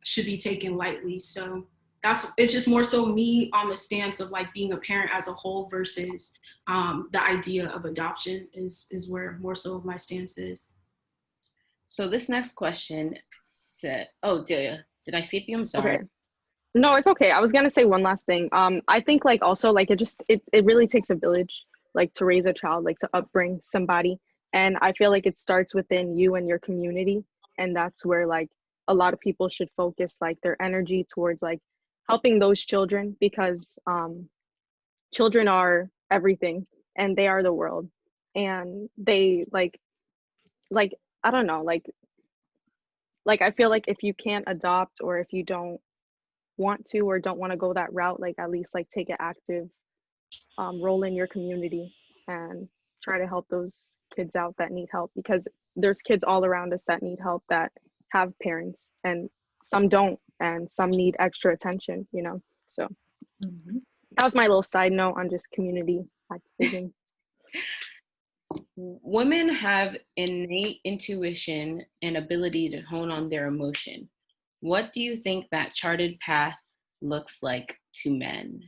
should be taken lightly. So it's just more so me on the stance of like being a parent as a whole versus the idea of adoption is where more so my stance is. So this next question said, oh, Talia, did I skip you? I'm sorry. Okay. No, it's okay. I was gonna say one last thing. I think like also like it really takes a village like to raise a child, like to upbring somebody. And I feel like it starts within you and your community. And that's where like a lot of people should focus like their energy towards like helping those children, because children are everything and they are the world. And they like I don't know, like I feel like if you can't adopt, or if you don't want to or don't want to go that route, like at least like take an active role in your community and try to help those kids out that need help, because there's kids all around us that need help, that have parents, and some don't, and some need extra attention, you know. So That was my little side note on just community activism. Women have innate intuition and ability to hone on their emotion. What do you think that charted path looks like to men?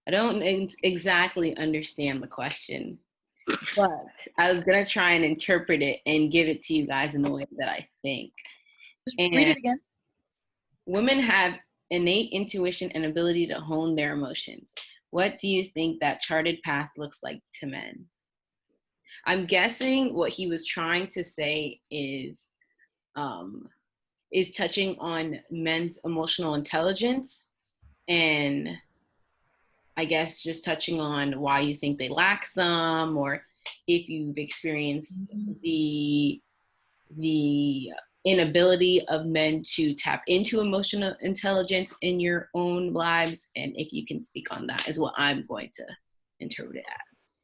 I don't exactly understand the question, but I was going to try and interpret it and give it to you guys in the way that I think. Just read it again. Women have innate intuition and ability to hone their emotions. What do you think that charted path looks like to men? I'm guessing what he was trying to say is touching on men's emotional intelligence, and I guess just touching on why you think they lack some, or if you've experienced the inability of men to tap into emotional intelligence in your own lives, and if you can speak on that is what I'm going to interpret it as.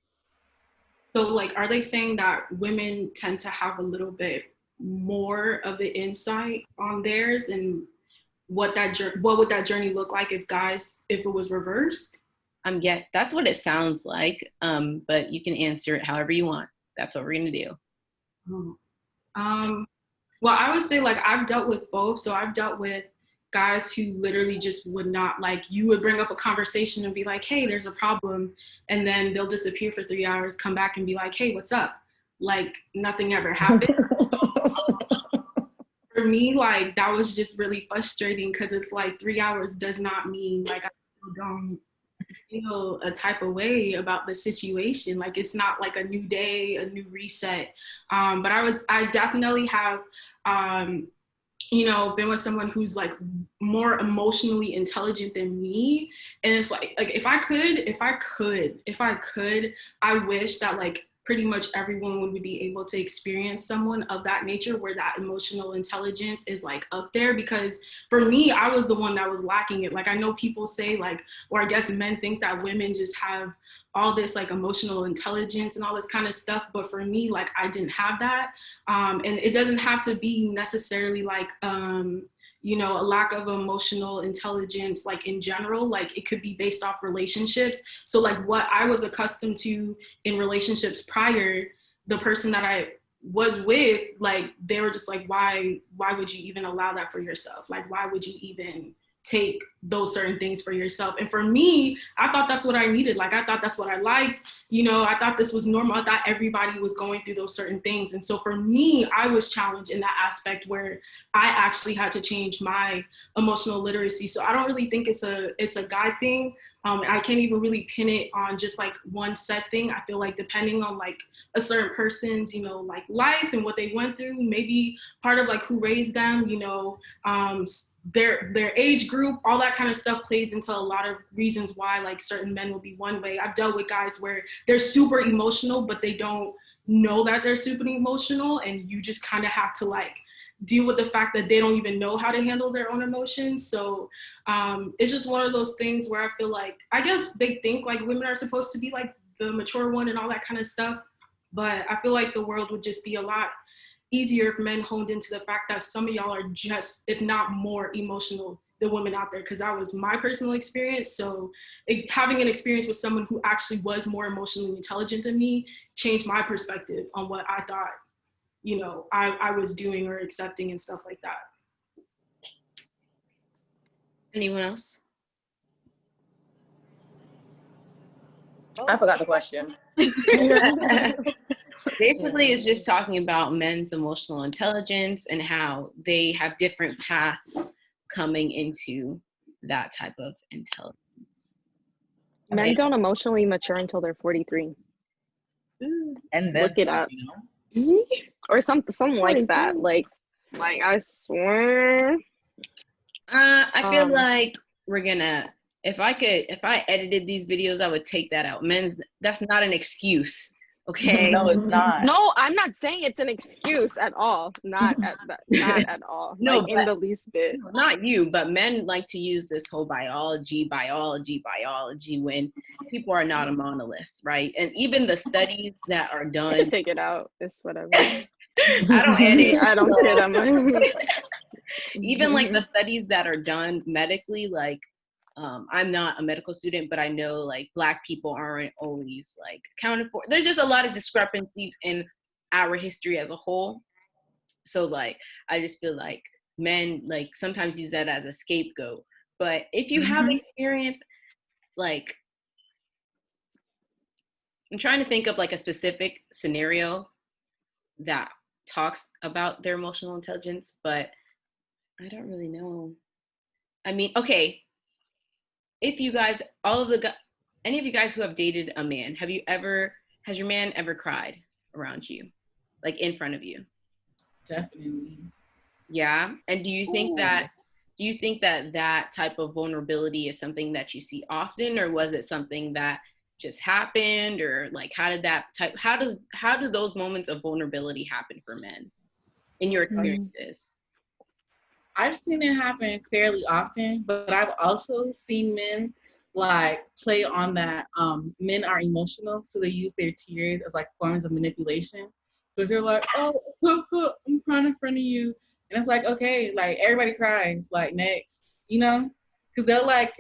So like, are they saying that women tend to have a little bit more of the insight on theirs, and what would that journey look like if it was reversed? That's what it sounds like, but you can answer it however you want. That's what we're gonna do. Well, I would say like I've dealt with both. So I've dealt with guys who literally just would not, like, you would bring up a conversation and be like, hey, there's a problem, and then they'll disappear for 3 hours, come back and be like, hey, what's up? Like nothing ever happened. For me, like that was just really frustrating, because it's like 3 hours does not mean like I still don't feel a type of way about the situation. Like it's not like a new day, a new reset. But I definitely have been with someone who's like more emotionally intelligent than me. And it's like if I could, I wish that like pretty much everyone would be able to experience someone of that nature, where that emotional intelligence is like up there. Because for me, I was the one that was lacking it. Like I know people say like, or I guess men think that women just have all this like emotional intelligence and all this kind of stuff. But for me, like I didn't have that. And it doesn't have to be necessarily like, a lack of emotional intelligence, like in general, like it could be based off relationships. So like what I was accustomed to in relationships prior, the person that I was with, like they were just like, why would you even allow that for yourself? Like, why would you even take those certain things for yourself? And for me, I thought that's what I needed. Like, I thought that's what I liked. I thought this was normal. I thought everybody was going through those certain things. And so for me, I was challenged in that aspect where I actually had to change my emotional literacy. So I don't really think it's a guy thing. I can't even really pin it on just like one set thing. I feel like depending on like a certain person's, like life and what they went through, maybe part of like who raised them, their age group, all that kind of stuff plays into a lot of reasons why like certain men will be one way. I've dealt with guys where they're super emotional, but they don't know that they're super emotional, and you just kind of have to like deal with the fact that they don't even know how to handle their own emotions. So it's just one of those things where I feel like, I guess they think like women are supposed to be like the mature one and all that kind of stuff. But I feel like the world would just be a lot easier if men honed into the fact that some of y'all are just, if not more emotional than women out there, because that was my personal experience. So having an experience with someone who actually was more emotionally intelligent than me changed my perspective on what I thought I was doing or accepting and stuff like that. Anyone else? I forgot the question. Basically, it's just talking about men's emotional intelligence and how they have different paths coming into that type of intelligence. Men don't emotionally mature until they're 43. And then look it up. Or something like that. Like I swear. I feel like we're gonna, if I edited these videos, I would take that out. That's not an excuse. Okay. No, it's not. No, I'm not saying it's an excuse at all. Not at all. No, like in the least bit. No, not you, but men like to use this whole biology when people are not a monolith, right? And even the studies that are done. I can take it out. It's whatever. I don't edit. I don't care that much. Even like the studies that are done medically, like I'm not a medical student, but I know like Black people aren't always like accounted for. There's just a lot of discrepancies in our history as a whole. So like, I just feel like men like sometimes use that as a scapegoat. But if you have experience, like, I'm trying to think of like a specific scenario that talks about their emotional intelligence, but I don't really know. I mean, okay, if you guys, any of you guys who have dated a man, has your man ever cried around you, like in front of you? Definitely. Yeah. And do you think that type of vulnerability is something that you see often, or was it something that just happened, or like how do those moments of vulnerability happen for men in your experiences? I've seen it happen fairly often, but I've also seen men like play on that men are emotional, so they use their tears as like forms of manipulation. Because they're like, oh, I'm crying in front of you. And it's like, okay, like everybody cries, like next, you know? Because they'll like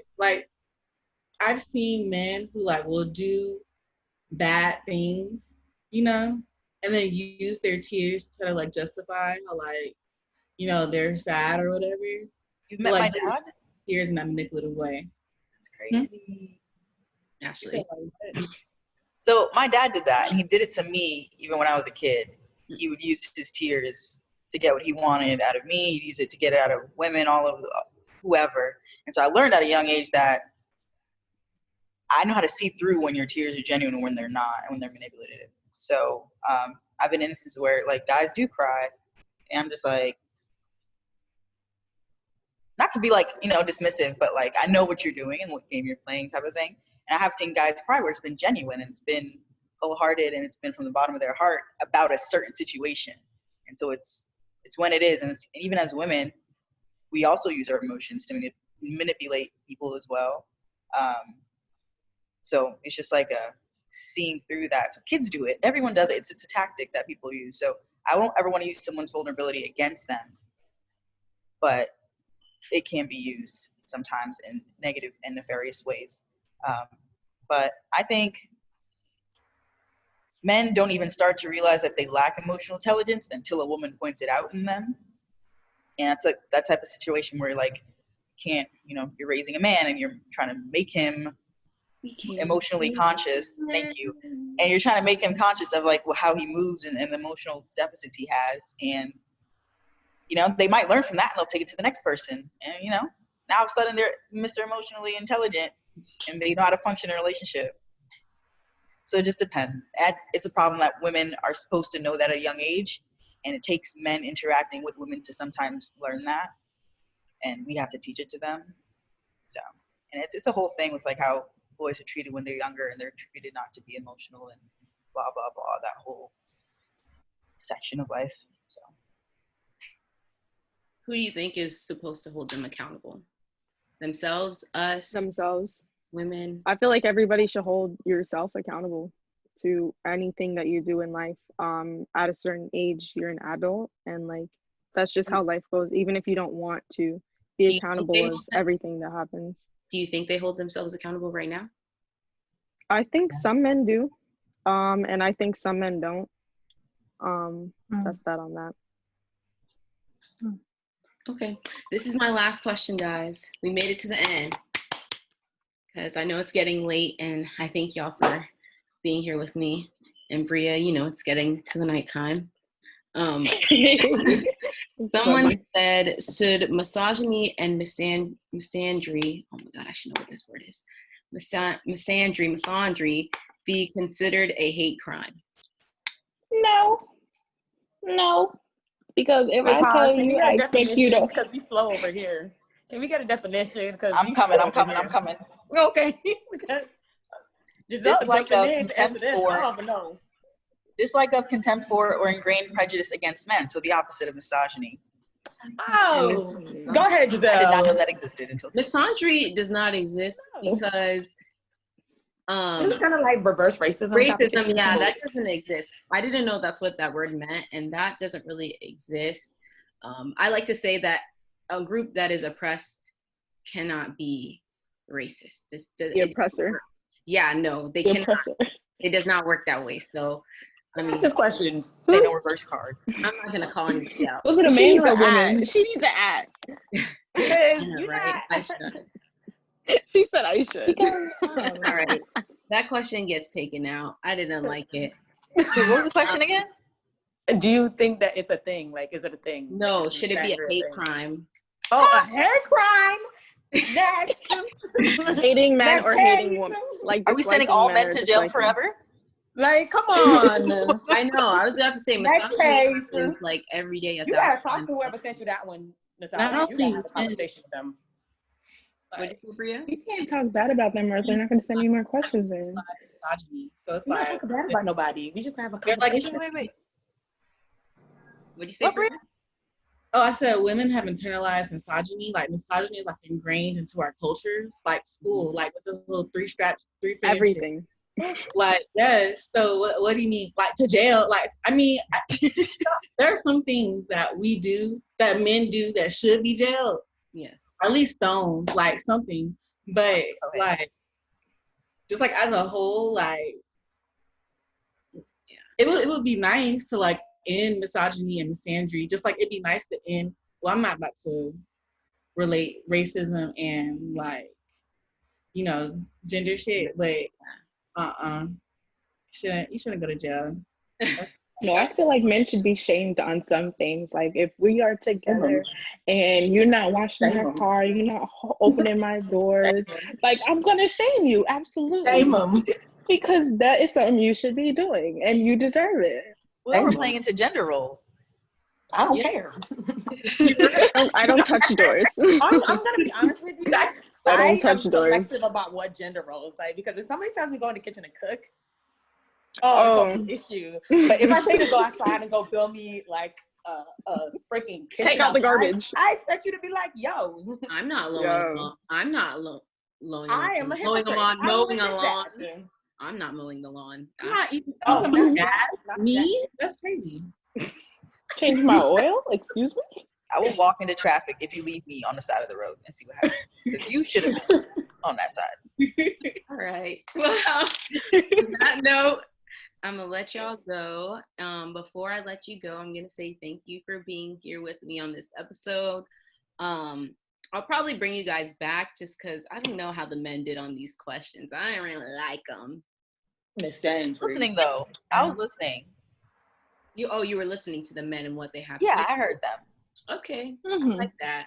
I've seen men who like will do bad things, you know, and then use their tears to try to like justify how like, you know, they're sad or whatever. You've met like, my dad? Tears in that manipulative way. That's crazy. Ashley. So my dad did that, and he did it to me even when I was a kid. He would use his tears to get what he wanted out of me. He'd use it to get it out of women, all of whoever. And so I learned at a young age that I know how to see through when your tears are genuine and when they're not, and when they're manipulative. So I've been in instances where like guys do cry, and I'm just like, not to be like, you know, dismissive, but like I know what you're doing and what game you're playing type of thing. And I have seen guys cry where it's been genuine and it's been wholehearted and it's been from the bottom of their heart about a certain situation. And so it's when it is, and even as women, we also use our emotions to manipulate people as well. So it's just like a seeing through that. So kids do it. Everyone does it. It's a tactic that people use. So I won't ever want to use someone's vulnerability against them, but it can be used sometimes in negative and nefarious ways. But I think men don't even start to realize that they lack emotional intelligence until a woman points it out in them. And it's like that type of situation where like you're raising a man and you're trying to make him emotionally conscious. Thank you. And you're trying to make him conscious of like how he moves and the emotional deficits he has. And you know, they might learn from that and they'll take it to the next person. And, you know, now all of a sudden they're Mr. Emotionally Intelligent and they know how to function in a relationship. So it just depends. And it's a problem that women are supposed to know that at a young age. And it takes men interacting with women to sometimes learn that. And we have to teach it to them. So, and it's a whole thing with like how boys are treated when they're younger and they're treated not to be emotional and blah, blah, blah, that whole section of life. So. Who do you think is supposed to hold them accountable? Themselves, us, Themselves. women? I feel like everybody should hold yourself accountable to anything that you do in life. At a certain age, you're an adult, and like that's just how life goes. Even if you don't want to be accountable of everything that happens. Do you think they hold themselves accountable right now? I think some men do, and I think some men don't. That's that on that. Okay, this is my last question, guys. We made it to the end because I know it's getting late, and I thank y'all for being here with me. And Bria, you know, it's getting to the nighttime. Someone said, should misogyny and misandry, oh my God, I should know what this word is, misandry be considered a hate crime? No. Because if I tell you, I expect you to. Because we slow over here. Can we get a definition? Because I'm coming. Okay. Dislike of contempt for. Dislike of contempt for or ingrained prejudice against men. So the opposite of misogyny. Oh, go ahead, Giselle. I did not know that existed until today. Misandry does not exist because it's kind of like reverse racism. Racism, yeah, that doesn't exist. I didn't know that's what that word meant, and that doesn't really exist. I like to say that a group that is oppressed cannot be racist. The oppressor. Yeah, no, they The cannot. oppressor. It does not work that way. So, I mean, Ask this question. They no reverse card. I'm not gonna call anybody out. Was it a She man needs or a to woman? act. She needs to act. I know, You're right? I not. should. She said I should. All right, that question gets taken out. I didn't like it. Wait, what was the question again? Do you think that it's a thing? Like, is it a thing? No, Like, is should it be a transgender hate thing? crime? Oh, a hate crime. Next. Hating men Next or case. hating women. Like, Are we sending disliking all men men or to jail disliking- forever? Like, come on. I know. I was about to say Next misogyny case. happens like every day. You gotta talk to whoever sent you that one, Natalia. Not You gotta only have a conversation with them. What did you say, Bria? You can't talk bad about them or else they're not going to send any more questions then. misogyny. So it's We're not like talking bad about nobody. We just have a They're like, conversation. Wait. What'd you say, What, Bria? oh, I said women have internalized misogyny. Like misogyny is like ingrained into our cultures, like school, like with the little three finger Everything. shit. Like, yes. So what do you mean? Like to jail? Like, I mean, there are some things that we do, that men do, that should be jailed. Yes. At least stoned, like something. But Okay. like, just like as a whole, like, Yeah. it would be nice to like end misogyny and misandry. Just like it'd be nice to end. Well, I'm not about to relate racism and like, gender shit, but you shouldn't go to jail. No, I feel like men should be shamed on some things. Like if we are together and you're not washing my car, you're not opening my doors, like I'm gonna shame you, absolutely. Shame them. Because that is something you should be doing and you deserve it. Well, we're playing into gender roles. I don't care. I don't touch doors. I'm gonna be honest with you. I don't touch am doors. selective about what gender roles, like, because if somebody tells me go in the kitchen and cook, it's an issue. But if I tell you to go outside and go build me like a freaking kitchen, Take out the outside, garbage. I expect you to be like, yo. I'm not Yo. mowing. I'm not mowing. I am a mowing the hypocrite. lawn. I will Mowing a admit lawn. that. I'm not mowing the lawn. I'm not even. Oh, Oh, not me? That's crazy. Change my oil? Excuse me? I will walk into traffic if you leave me on the side of the road and see what happens. Because you should have been on that side. All right. Well, on that note, I'm gonna let y'all go. Before I let you go, I'm gonna say thank you for being here with me on this episode. I'll probably bring you guys back just because I don't know how the men did on these questions. I didn't really like them. Listening though, I was listening. You were listening to the men and what they have. Yeah, to I heard them. Okay, I like that.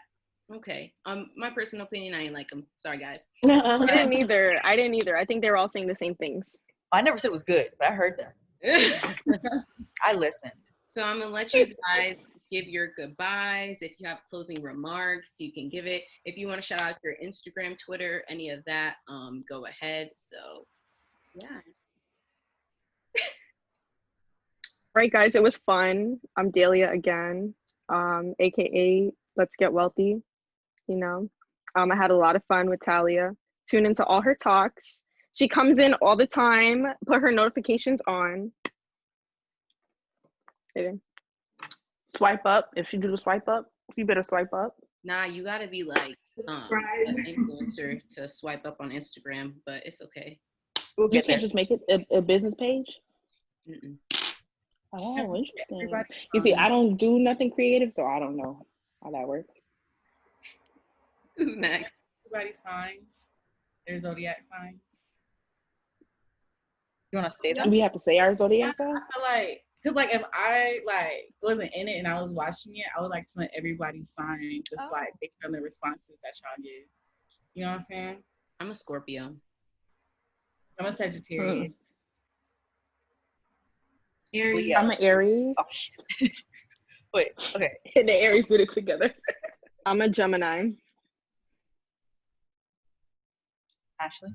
Okay. My personal opinion, I didn't like them. Sorry, guys. I didn't either. I think they were all saying the same things. I never said it was good, but I heard them. I listened. So I'm gonna let you guys give your goodbyes. If you have closing remarks, you can give it. If you want to shout out your Instagram, Twitter, any of that, go ahead. So, yeah. Right, guys, it was fun. I'm Talia again, aka Let's Get Wealthy. I had a lot of fun with Talia. Tune into all her talks. She comes in all the time. Put her notifications on. Swipe up. If you do the swipe up, you better swipe up. Nah, you gotta be like an influencer to swipe up on Instagram, but it's okay. You can't just make it a business page? Mm-mm. Oh, interesting. You see, I don't do nothing creative, so I don't know how that works. Who's next? Everybody signs. Their zodiac signs. You want to say Do that? we have to say our zodiac sign? I feel like, because like if I like wasn't in it and I was watching it, I would like to let everybody sign just like based on the responses that y'all give. You know what I'm saying? I'm a Scorpio. I'm a Sagittarius. Aries. Leo. I'm an Aries. Oh shit. Wait. Okay. And the Aries put it together. I'm a Gemini. Ashley.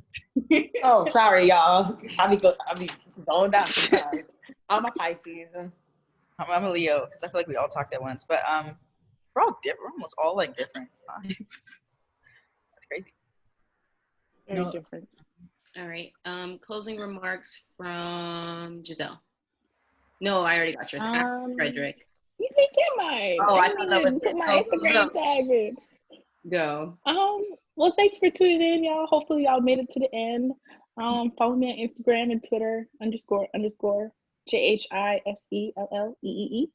Oh, sorry, y'all. I be zoned out sometimes. I'm a Pisces. I'm a Leo because I feel like we all talked at once, but we're all different. We're almost all like different signs. That's crazy. Very different. All right. Closing remarks from Giselle. No, I already got yours. Frederick. You think you're mine? Oh, I didn't thought that was even put it. my Oh, Instagram tag in. Go. Well, thanks for tuning in, y'all. Hopefully, y'all made it to the end. Follow me on Instagram and Twitter __ JHISELLEEE.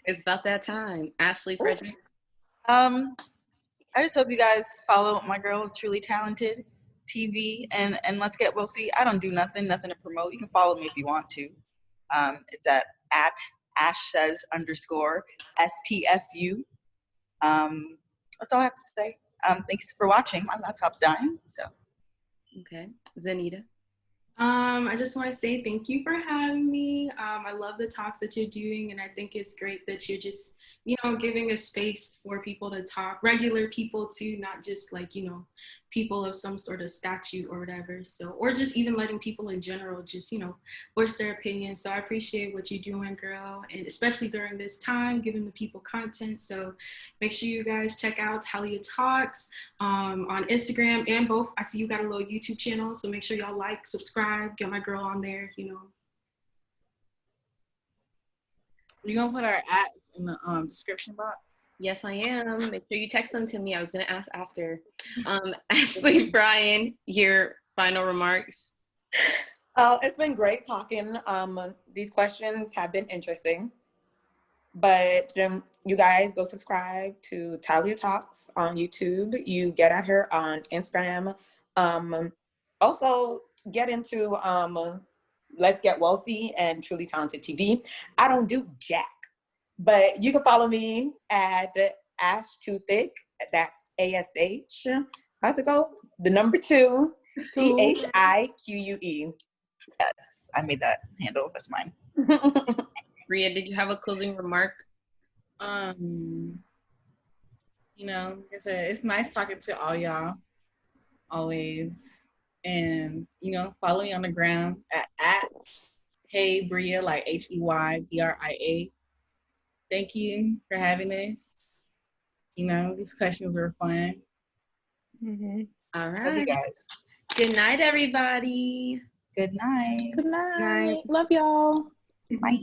It's about that time. Ashley Frederick. I just hope you guys follow my girl, Truly Talented TV, and let's get wealthy. I don't do nothing to promote. You can follow me if you want to. It's at @AshSays_STFU. That's all I have to say. Thanks for watching. My laptop's dying, so. Okay. Zanita. I just want to say thank you for having me. I love the talks that you're doing, and I think it's great that you're just, giving a space for people to talk, regular people too, not just like, people of some sort of statute or whatever. So, or just even letting people in general just, voice their opinions. So I appreciate what you're doing, girl, and especially during this time, giving the people content. So make sure you guys check out Talia Talks on Instagram and both. I see you got a little YouTube channel, so make sure y'all like, subscribe, get my girl on there, You gonna put our ads in the description box? Yes, I am. Make sure you text them to me. I was going to ask after. Ashley, Brian, your final remarks. It's been great talking. These questions have been interesting. But you guys go subscribe to Talia Talks on YouTube. You get at her on Instagram. Also get into Let's Get Wealthy and Truly Talented TV. I don't do jack, but you can follow me at Ash Too Thick. That's ASH. How's it go? The number 2 THIQUE. Yes, I made that handle. That's mine. Rhea, did you have a closing remark? Like I said, it's nice talking to all y'all, always. And, follow me on the gram at HeyBria, like HEYBRIA. Thank you for having us. These questions were fun. Mm-hmm. All Love right. you guys. Good night, everybody. Good night. Good night. Love y'all. Bye.